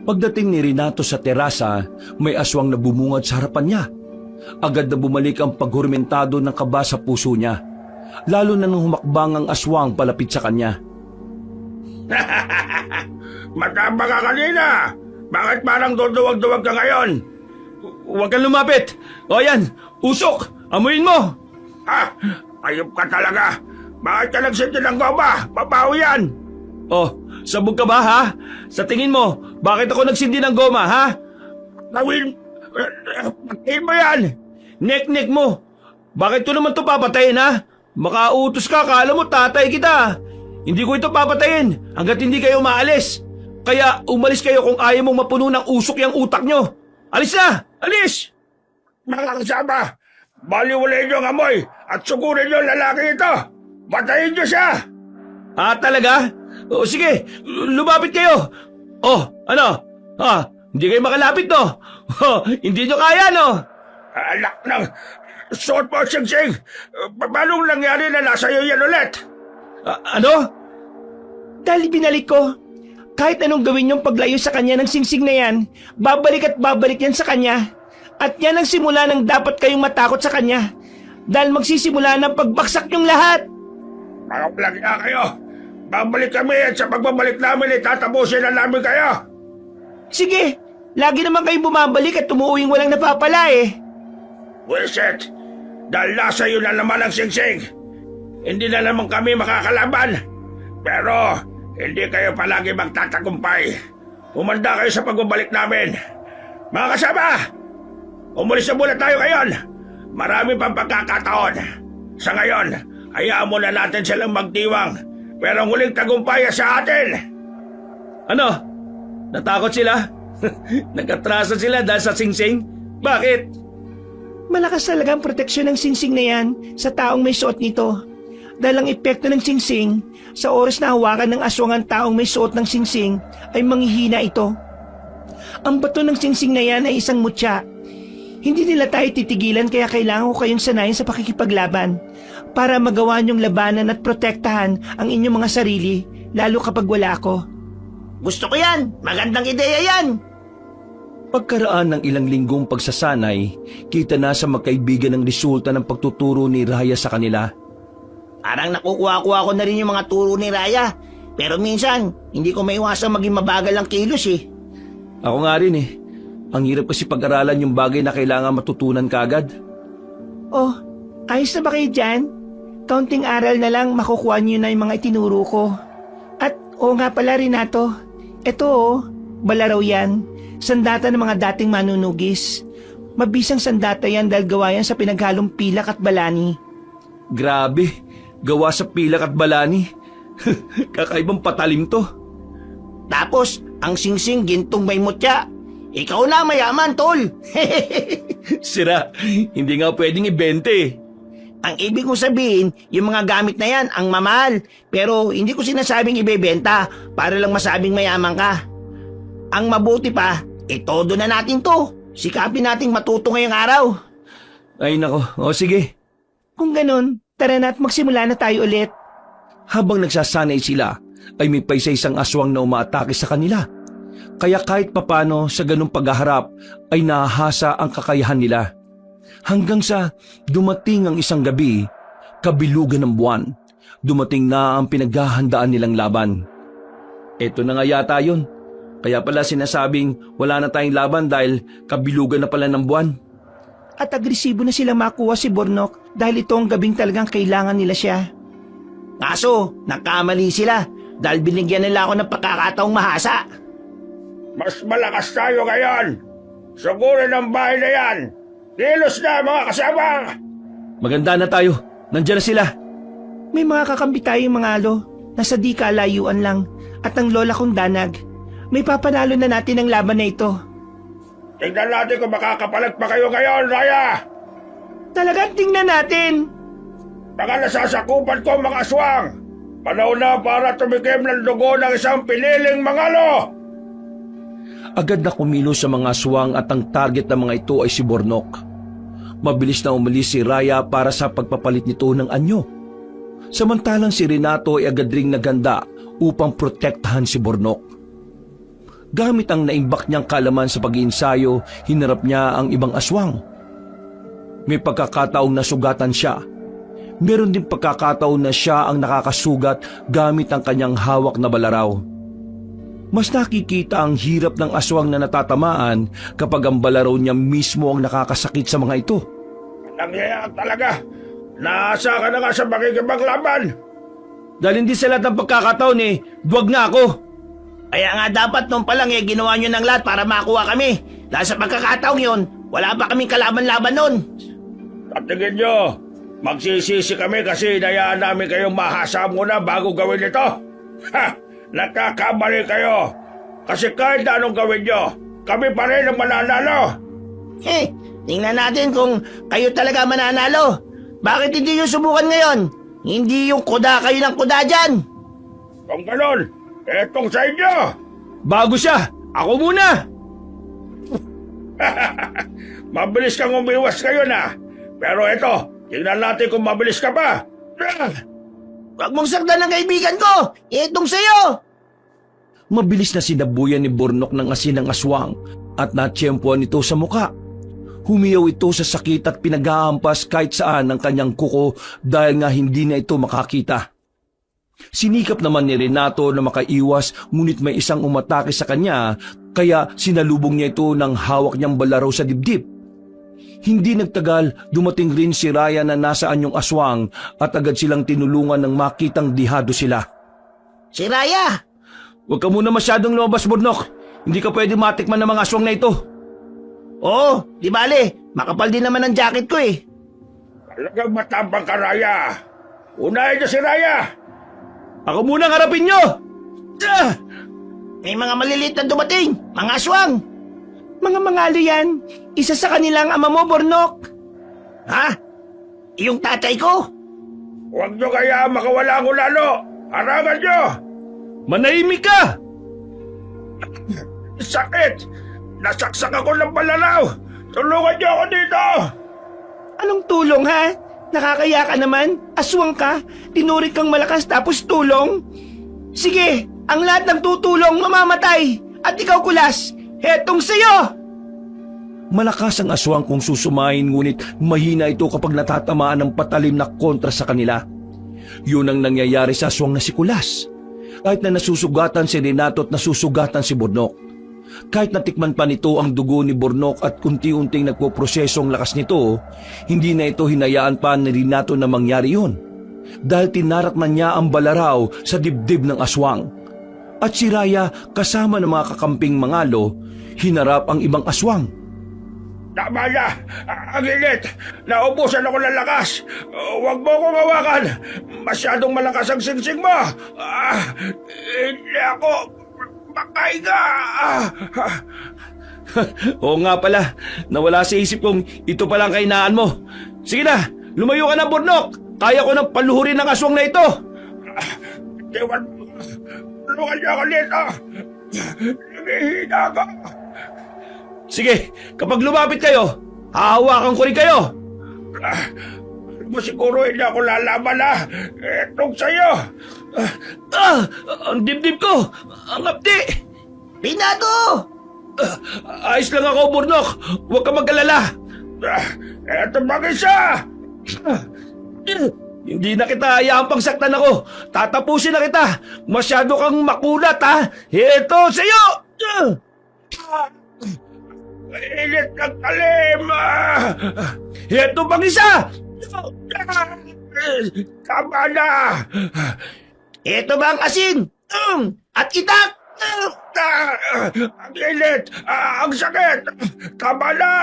Pagdating ni Renato sa terasa, may aswang na bumungad sa harapan niya. Agad na bumalik ang paghurmentado ng kaba sa puso niya. Lalo na nung humakbang ang aswang palapit sa kanya. Matamba ka kanina. Bakit parang duduwag-duwag ka ngayon? Huwag kang lumapit. O yan, usok. Amuin mo. Ha? Ayop ka talaga. Bakit ka nagsindi ng goma? Papaho yan. Oh, sabog ka ba ha? Sa tingin mo, bakit ako nagsindi ng goma ha? Nawin, patayin mo yan. Nek-nek mo. Bakit ko naman to papatayin ha? Makautos ka, kala mo tatay kita. Hindi ko ito papatayin hanggat hindi kayo maalis. Kaya umalis kayo kung ayaw mong mapuno ng usok yung utak nyo. Alis na! Alis! Mga kasama, baliwalayin niyo ang amoy at sugurin niyo ang lalaki ito. Patayin niyo siya. Ah, talaga? O sige, lumapit kayo. Oh, ano? Ha? Hindi kayo makalapit no? Hindi nyo kaya no? Alak ng... Suot mo, Singsing! Paano nangyari na nasa iyo yan ulit? Ano? Dahil binalik ko. Kahit anong gawin yung paglayo sa kanya ng singsing na yan, babalik at babalik yan sa kanya. At yan ang simula ng dapat kayong matakot sa kanya. Dahil magsisimula ng pagbaksak yung lahat. Mga plagya kayo! Babalik kami at sa pagbabalik namin itatapusin na namin kayo! Sige, lagi naman kayong bumabalik at umuuwing walang napapala eh. Wiset! Dahil nasa iyo na naman ang Singsing. Hindi na naman kami makakalaban. Pero hindi kayo palagi magtatagumpay. Umanda kayo sa pagbabalik namin. Mga kasama, umalis na muna tayo ngayon. Marami pang pagkakataon. Sa ngayon, hayaan muna natin silang magdiwang. Pero ang huling tagumpay sa atin. Ano? Natakot sila? Nag-atraso sila dahil sa singsing? Bakit? Malakas talaga ang proteksyon ng singsing na yan sa taong may suot nito. Dahil ang epekto ng singsing, sa oras na hawakan ng aswang ang taong may suot ng singsing, ay manghihina ito. Ang bato ng singsing na yan ay isang mutya. Hindi nila tayo titigilan kaya kailangan ko kayong sanayin sa pakikipaglaban para magawa niyong labanan at protektahan ang inyong mga sarili, lalo kapag wala ako. Gusto ko yan! Magandang ideya yan! Pagkaraan ng ilang linggong pagsasanay, kita na sa magkaibigan ang resulta ng pagtuturo ni Raya sa kanila. Parang nakukuha-kuha ko na rin yung mga turo ni Raya. Pero minsan, hindi ko maiwasang maging mabagal ang kilos eh. Ako nga rin eh. Ang hirap kasi pag-aralan yung bagay na kailangan matutunan kagad. Oh, ayos na ba kayo dyan? Kaunting aral na lang makukuha niyo na yung mga itinuro ko. At oo nga pala Renato, eto balaraw yan. Sandata ng mga dating manunugis. Mabisang sandata yan dahil gawa yan sa pinaghalong pilak at balani. Grabe, gawa sa pilak at balani. Kakaibang patalim to. Tapos, ang singsing gintong may mutya. Ikaw na mayaman, tol. Sira, hindi nga pwedeng ibente. Ang ibig kong sabihin, yung mga gamit na yan ang mamahal. Pero hindi ko sinasabing ibebenta para lang masabing mayaman ka. Ang mabuti pa, todo na natin to. Sikapin nating matuto ngayong araw. Ay nako, o sige. Kung ganun, tara na at magsimula na tayo ulit. Habang nagsasanay sila, ay may paisa-isang aswang na umaatake sa kanila. Kaya kahit papano sa ganung paghaharap ay nahahasa ang kakayahan nila. Hanggang sa dumating ang isang gabi, kabilugan ng buwan, dumating na ang pinaghahandaan nilang laban. Eto na nga yata yun. Kaya pala sinasabing wala na tayong laban dahil kabilugan na pala ng buwan. At agresibo na silang makuha si Bornok dahil ito ang gabing talagang kailangan nila siya. Kaso, nagkamali sila dahil binigyan nila ako ng pagkakataong mahasa. Mas malakas tayo ngayon. Sugurin ang bahay na yan. Kilos na mga kasama. Maganda na tayo. Nandiyan na sila. May mga kakampi tayong mga alo. Nasa di kalayuan lang. At ang lola kong danag. May papanalo na natin ang laban na ito. Tingnan natin kung makakapalag pa kayo ngayon, Raya. Talagang tingnan natin. Mga nasasakupan ko mga aswang. Panahon na para tumikim ng dugo ng isang piniling mangalo. Agad na kumilos sa mga aswang at ang target ng mga ito ay si Bornok. Mabilis na umalis si Raya para sa pagpapalit nito ng anyo. Samantalang si Renato ay agad ring naganda upang protektahan si Bornok. Gamit ang naimbak niyang kalaman sa pag-iinsayo, hinarap niya ang ibang aswang. May pagkakataong nasugatan siya. Meron din pagkakataon na siya ang nakakasugat gamit ang kanyang hawak na balaraw. Mas nakikita ang hirap ng aswang na natatamaan kapag ang balaraw niya mismo ang nakakasakit sa mga ito. Nangyayari talaga. Naasa ka na nga sa makikipaglaban. Dahil hindi sa lahat ng pagkakataon duwag nga ako. Kaya nga dapat nung palang ginawa nyo ng lahat para makuha kami. Dahil sa pagkakataong yun, wala pa kaming kalaban-laban nun. At tingin nyo, magsisisi kami kasi inayaan namin kayong mahasa muna bago gawin ito. Ha! Nagkakamali kayo. Kasi kahit na anong gawin nyo, kami pa rin ang mananalo. Tingnan natin kung kayo talaga mananalo. Bakit hindi nyo subukan ngayon? Hindi yung kuda kayo ng kuda dyan. Kung ganon, etong sa inyo. Bago siya, ako muna. Mabilis kang umiwas ngayon ah. Pero eto, tingnan natin kung mabilis ka pa. Huwag mong sakdan ng kaibigan ko! Itong sa'yo! Mabilis na sinabuyan ni Bornok ng asin ng aswang at natsyempoan ito sa muka. Humiyaw ito sa sakit at pinag-aampas kahit saan ng kanyang kuko dahil nga hindi na ito makakita. Sinikap naman ni Renato na makaiwas ngunit may isang umatake sa kanya kaya sinalubong niya ito ng hawak niyang balaraw sa dibdib. Hindi nagtagal, dumating rin si Raya na nasa anyong aswang at agad silang tinulungan ng makitang dihado sila. Si Raya! Huwag ka muna masyadong lumabas, Bornok. Hindi ka pwede matikman ng mga aswang na ito. Oo, di bale. Makapal din naman ang jacket ko eh. Talagang matapang ka, Raya. Unahin niyo si Raya. Ako muna ang harapin nyo! Ah! May mga maliliit na dumating, mga aswang. Mga mangalo yan. Isa sa kanilang ama mo, Bornok. Ha? Yung tatay ko? Huwag niyo kaya makawala ko lalo. Harangan niyo. Manahimik ka! Sakit! Nasaksak ako ng balalaw! Tulungan niyo ako dito! Anong tulong, ha? Nakakaya ka naman? Aswang ka? Tinurik kang malakas tapos tulong? Sige, ang lahat ng tutulong mamamatay. At ikaw, Kulas, hetong sa'yo! Malakas ang aswang kung susumain ngunit mahina ito kapag natatamaan ng patalim na kontra sa kanila. Yun ang nangyayari sa aswang na si Kulas. Kahit na nasusugatan si Renato at nasusugatan si Bornok. Kahit natikman pa nito ang dugo ni Bornok at unti-unting nagpoproseso ang lakas nito, hindi na ito hinayaan pa ni Renato na mangyari yun. Dahil tinarak na niya ang balaraw sa dibdib ng aswang. At si Raya kasama ng mga kakamping mangalo, hinarap ang ibang aswang. Tama na! Ang init! Naubusan ako ng lakas! Huwag mo akong hawakan! Masyadong malakas ang singsing mo! Hindi ako makahinga! Oo nga pala, nawala sa isip kong ito palang kainaan mo. Sige na, lumayo ka na, Bornok! Kaya ko nang paluhurin ng aswang na ito! Tiwan mo! Tulungan niyo ako dito! Nangihina ako! Sige, kapag lumapit kayo, hahawakan ko rin kayo! Mo siguro hindi ako lalaban na! Itong sa'yo! Ang dibdib ko! Ang apti! Renato! Ayos lang ako, Bornok! Huwag ka mag-alala! Eto bang isa! Hindi na kita hayaan pang saktan ako! Tatapusin na kita! Masyado kang makulat, ha! Ito sa'yo! Init ng talim! Ito pang isa! Tama na! Ito ba ang asin? At itak? Ang init! Ang sakit! Tama na!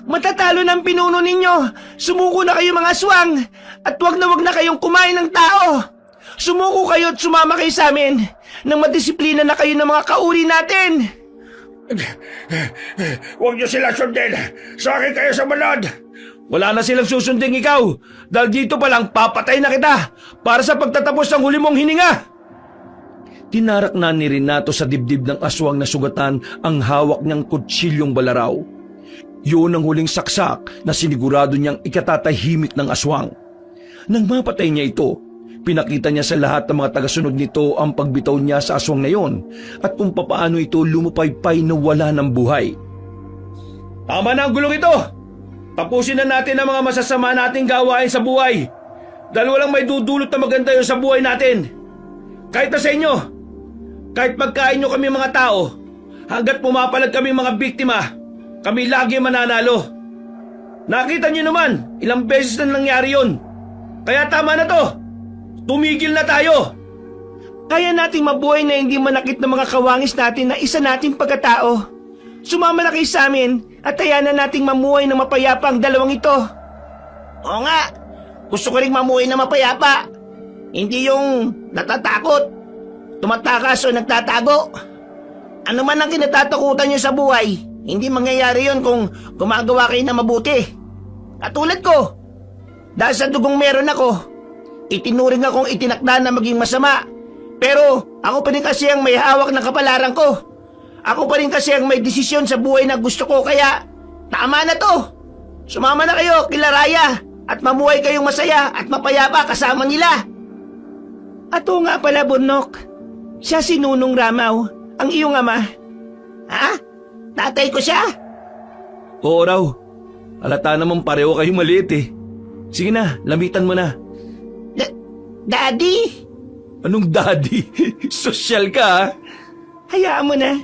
Matatalo ng pinuno ninyo. Sumuko na kayo, mga aswang. At wag na kayong kumain ng tao. Sumuko kayo at sumama kayo sa amin. Nang madisiplina na kayo ng mga kauri natin. Huwag niyo sila sundin! Sa akin kayo sa balad! Wala na silang susunding ikaw dahil dito pa lang papatay na kita para sa pagtatapos ng huli mong hininga. Tinarak na ni Renato sa dibdib ng aswang na sugatan ang hawak niyang kutsilyong balaraw. Yun ang huling saksak na sinigurado niyang ikatatahimik ng aswang. Nang mapatay niya ito, pinakita niya sa lahat ng mga tagasunod nito ang pagbitaw niya sa aswang na yon at kung papaano ito lumupaypay na wala ng buhay. Tama na ang gulong ito! Tapusin na natin ang mga masasama nating gawain sa buhay dahil walang may dudulot na maganda yun sa buhay natin. Kahit na sa inyo, kahit pagkain nyo kami mga tao, hanggat pumapalag kami mga biktima, kami lagi mananalo. Nakita nyo naman, ilang beses na nangyari yun. Kaya tama na to. Tumigil na tayo. Kaya nating mabuhay na hindi manakit ng mga kawangis natin na isa nating pagkatao. Sumama na kayo sa amin at tayanan nating mamuhay ng mapayapa ang dalawang ito. Oo nga. Gusto ko rin mamuhay na mapayapa. Hindi yung natatakot, tumatakas o nagtatago. Ano man ang kinatatakutan nyo sa buhay, hindi mangyayari yon kung gumagawa kayo na mabuti. Katulad ko, dahil sa dugong meron ako, itinuring akong itinakda na maging masama. Pero ako pa din kasi ang may hawak ng kapalaran ko. Ako pa rin kasi ang may desisyon sa buhay na gusto ko, kaya tama na to. Sumama na kayo kila Raya at mamuhay kayong masaya at mapayapa kasama nila. Ato nga pala, Burnok. Siya si Nunong Ramaw, ang iyong ama. Ha? Tatay ko siya? Oo raw. Halata namang pareho kayong maliit eh. Sige na, lamitan mo na. Daddy? Anong daddy? Sosyal ka ha? Hayaan mo na.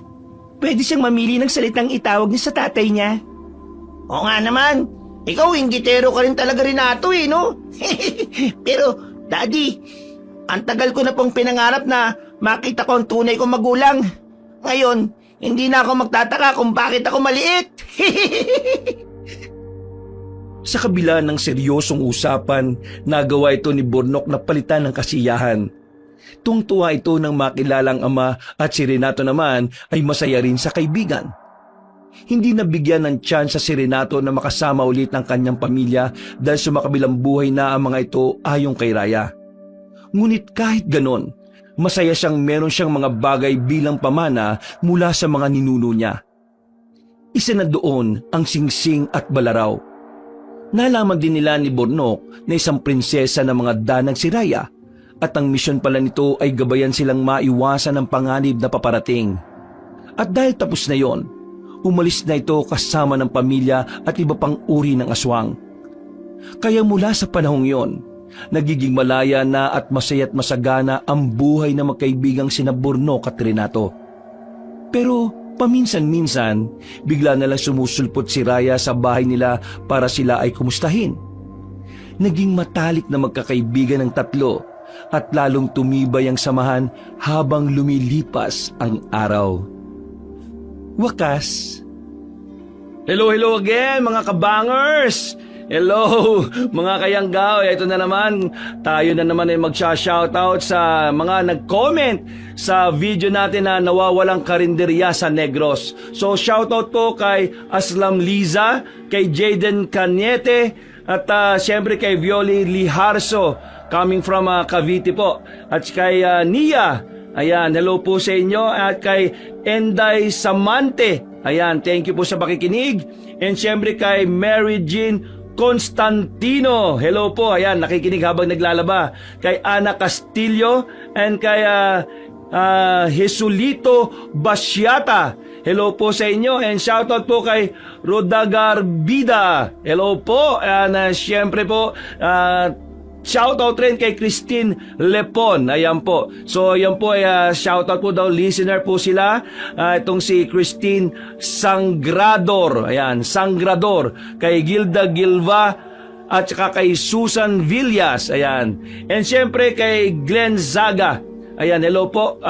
Pwede siyang mamili ng salitang itawag niya sa tatay niya. Oo nga naman. Ikaw, inggitero ka rin talaga Renato eh, no? Pero, Daddy, ang tagal ko na pong pinangarap na makita ko ang tunay kong magulang. Ngayon, hindi na ako magtataka kung bakit ako maliit. Sa kabila ng seryosong usapan, nagawa ito ni Burnok na palitan ng kasiyahan. Tungtuwa ito ng makilalang ama at si Renato naman ay masaya rin sa kaibigan. Hindi nabigyan ng tsansa si Renato na makasama ulit ng kanyang pamilya dahil sumakabilang buhay na ang mga ito ayon kay Raya. Ngunit kahit ganon, masaya siyang meron siyang mga bagay bilang pamana mula sa mga ninuno niya. Isa na doon ang singsing at balaraw. Nalaman din nila ni Burnok na isang prinsesa ng mga danang si Raya at ang misyon pala nito ay gabayan silang maiwasan ng panganib na paparating. At dahil tapos na yon, umalis na ito kasama ng pamilya at iba pang uri ng aswang. Kaya mula sa panahong yon, nagiging malaya na at masaya't masagana ang buhay ng magkaibigang sina Burnok at Renato. Pero paminsan-minsan, bigla na lang sumusulpot si Raya sa bahay nila para sila ay kumustahin. Naging matalik na magkakaibigan ng tatlo at lalong tumibay ang samahan habang lumilipas ang araw. Wakas. Hello again mga kabangers! Hello mga kayanggaw, ito na naman, tayo na naman ay magsha-shoutout sa mga nag-comment sa video natin na nawawalang karinderya sa Negros. So shoutout po kay Aslam Liza, kay Jaden Cañete, at syempre kay Violi Liharso coming from Cavite po, at kay Nia. Ayan, hello po sa inyo, at kay Enday Samante. Ayan, thank you po sa pakikinig. And syempre kay Mary Jean Constantino, hello po, ayan, nakikinig habang naglalaba. Kay Ana Castillo and kay Jesulito Basiata, hello po sa inyo. And shoutout po kay Rodagar Bida, hello po. And syempre po, shoutout rin kay Christine Lepon. Ayan po. So, ayan po ay shoutout po daw. Listener po sila. Itong si Christine Sangrador. Ayan, Sangrador. Kay Gilda Gilva at saka kay Susan Villas. Ayan. And syempre kay Glenn Zaga. Ayan, hello po,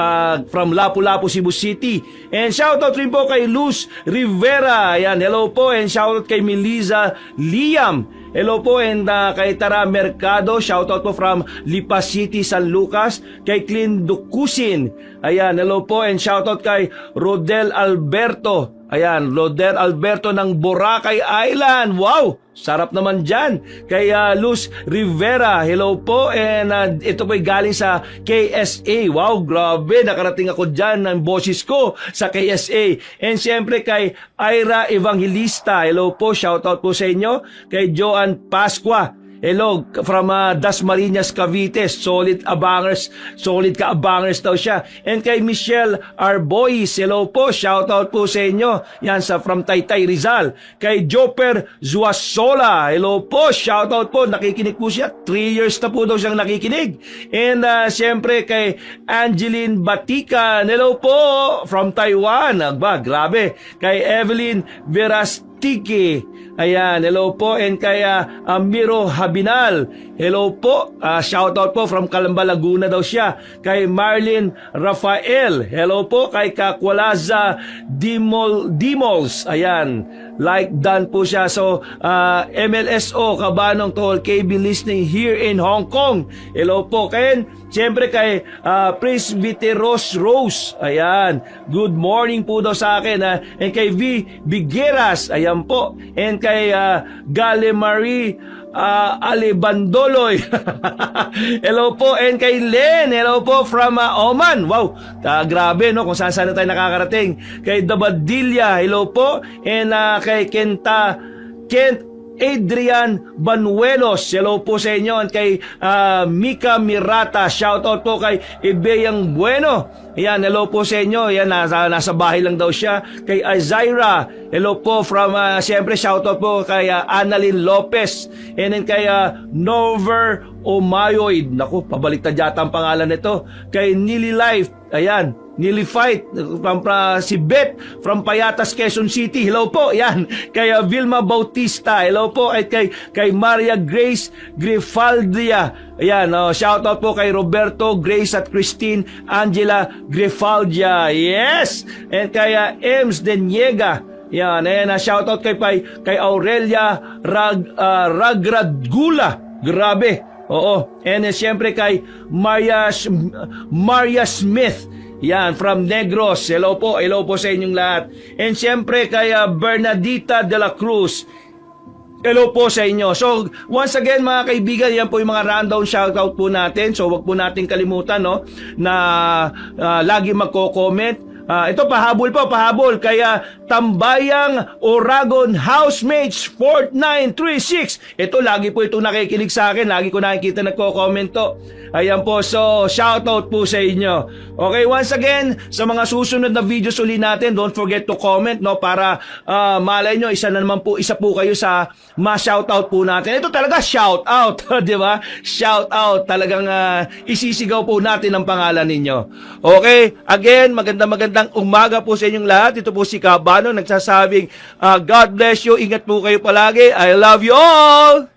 from Lapu-Lapu, Cebu City. And shoutout rin po kay Luz Rivera. Ayan, hello po. And shoutout kay Melissa Liam. Hello po, and kay Tara Mercado, shoutout po from Lipa City, San Lucas. Kay Clin Ducusin, ayan, hello po, and shoutout kay Rodel Alberto. Ayan, Rodel Alberto ng Boracay Island. Wow, sarap naman dyan. Kay Luz Rivera, hello po, and ito po ay galing sa KSA. Wow, grabe, nakarating ako dyan ng boses ko sa KSA. And siyempre kay Ira Evangelista, hello po, shoutout po sa inyo. Kay Joan Pasqua, hello, from Dasmariñas, Cavite. Solid abangers, solid ka-abangers daw siya. And kay Michelle Arbois, hello po, shoutout po sa inyo. Yan sa from Taytay, Rizal. Kay Joper Zuasola, hello po, shoutout po. Nakikinig po siya. 3 years na po daw siyang nakikinig. And siyempre kay Angeline Batikan, hello po, from Taiwan. Agba, grabe. Kay Evelyn Verastiki, ayan, hello po. And kay Amiro Habinal, hello po, shoutout po from Calamba, Laguna daw siya. Kay Marlene Rafael, hello po. Kay Kakwalaza Dimols, ayan, like done po siya. So MLSO Kabanong Tol KB listening here in Hong Kong, hello po. Kaya siyempre kay Presbyteros Rose, ayan, good morning po daw sa akin. And kay V. Bigueras, ayan po. And kay Gale Marie Alibandoloy. Hello po, and kay Len. Hello po from Oman. Wow, grabe no, kung saan saan na tayo nakakarating. Kay Dabadilla, hello po. And kay Kent Adrian Banuelos, hello po sa inyo. And kay Mika Mirata, shoutout po kay Ibeyang Bueno. Yan, hello po sa inyo. Yan, nasa bahay lang daw siya. Kay Azaira, hello po from, siyempre shoutout po kay Annalyn Lopez. And then kay Nover Omayoid. Naku, pabaliktad yata ang pangalan nito. Kay Nili Life, ayan, Nili Fight, si Beth from Payatas, Quezon City. Hello po, yan. Kay Vilma Bautista, hello po. At kay Maria Grace Grifaldia. Ayan, shoutout po kay Roberto, Grace at Christine Angela Grifaldia. Yes! And kay Ems Deniega. Yan, ayan, shoutout kay Aurelia Ragradgula. Grabe. Oo. And siyempre kay Maria Smith. Yan, from Negros. Hello po sa inyong lahat. And siyempre kay Bernadita de la Cruz. Hello po sa inyo. So, once again mga kaibigan, yan po yung mga rundown shoutout po natin. So, wag po natin kalimutan, no, na lagi magko-comment. Ito, pahabol. Kaya Tambayang Oragon Housemates 4936. Ito, lagi po itong nakikinig sa akin. Lagi ko nakikita nagko-comment to. Ayan po, so shoutout po sa inyo. Okay, once again, sa mga susunod na videos uli natin, don't forget to comment, no, para malay nyo, isa po kayo sa ma-shoutout po natin. Ito talaga shoutout, di ba? Shoutout, talagang isisigaw po natin ang pangalan ninyo. Okay, again, magandang umaga po sa inyong lahat. Ito po si Cabano, nagsasabing, God bless you, ingat po kayo palagi. I love you all!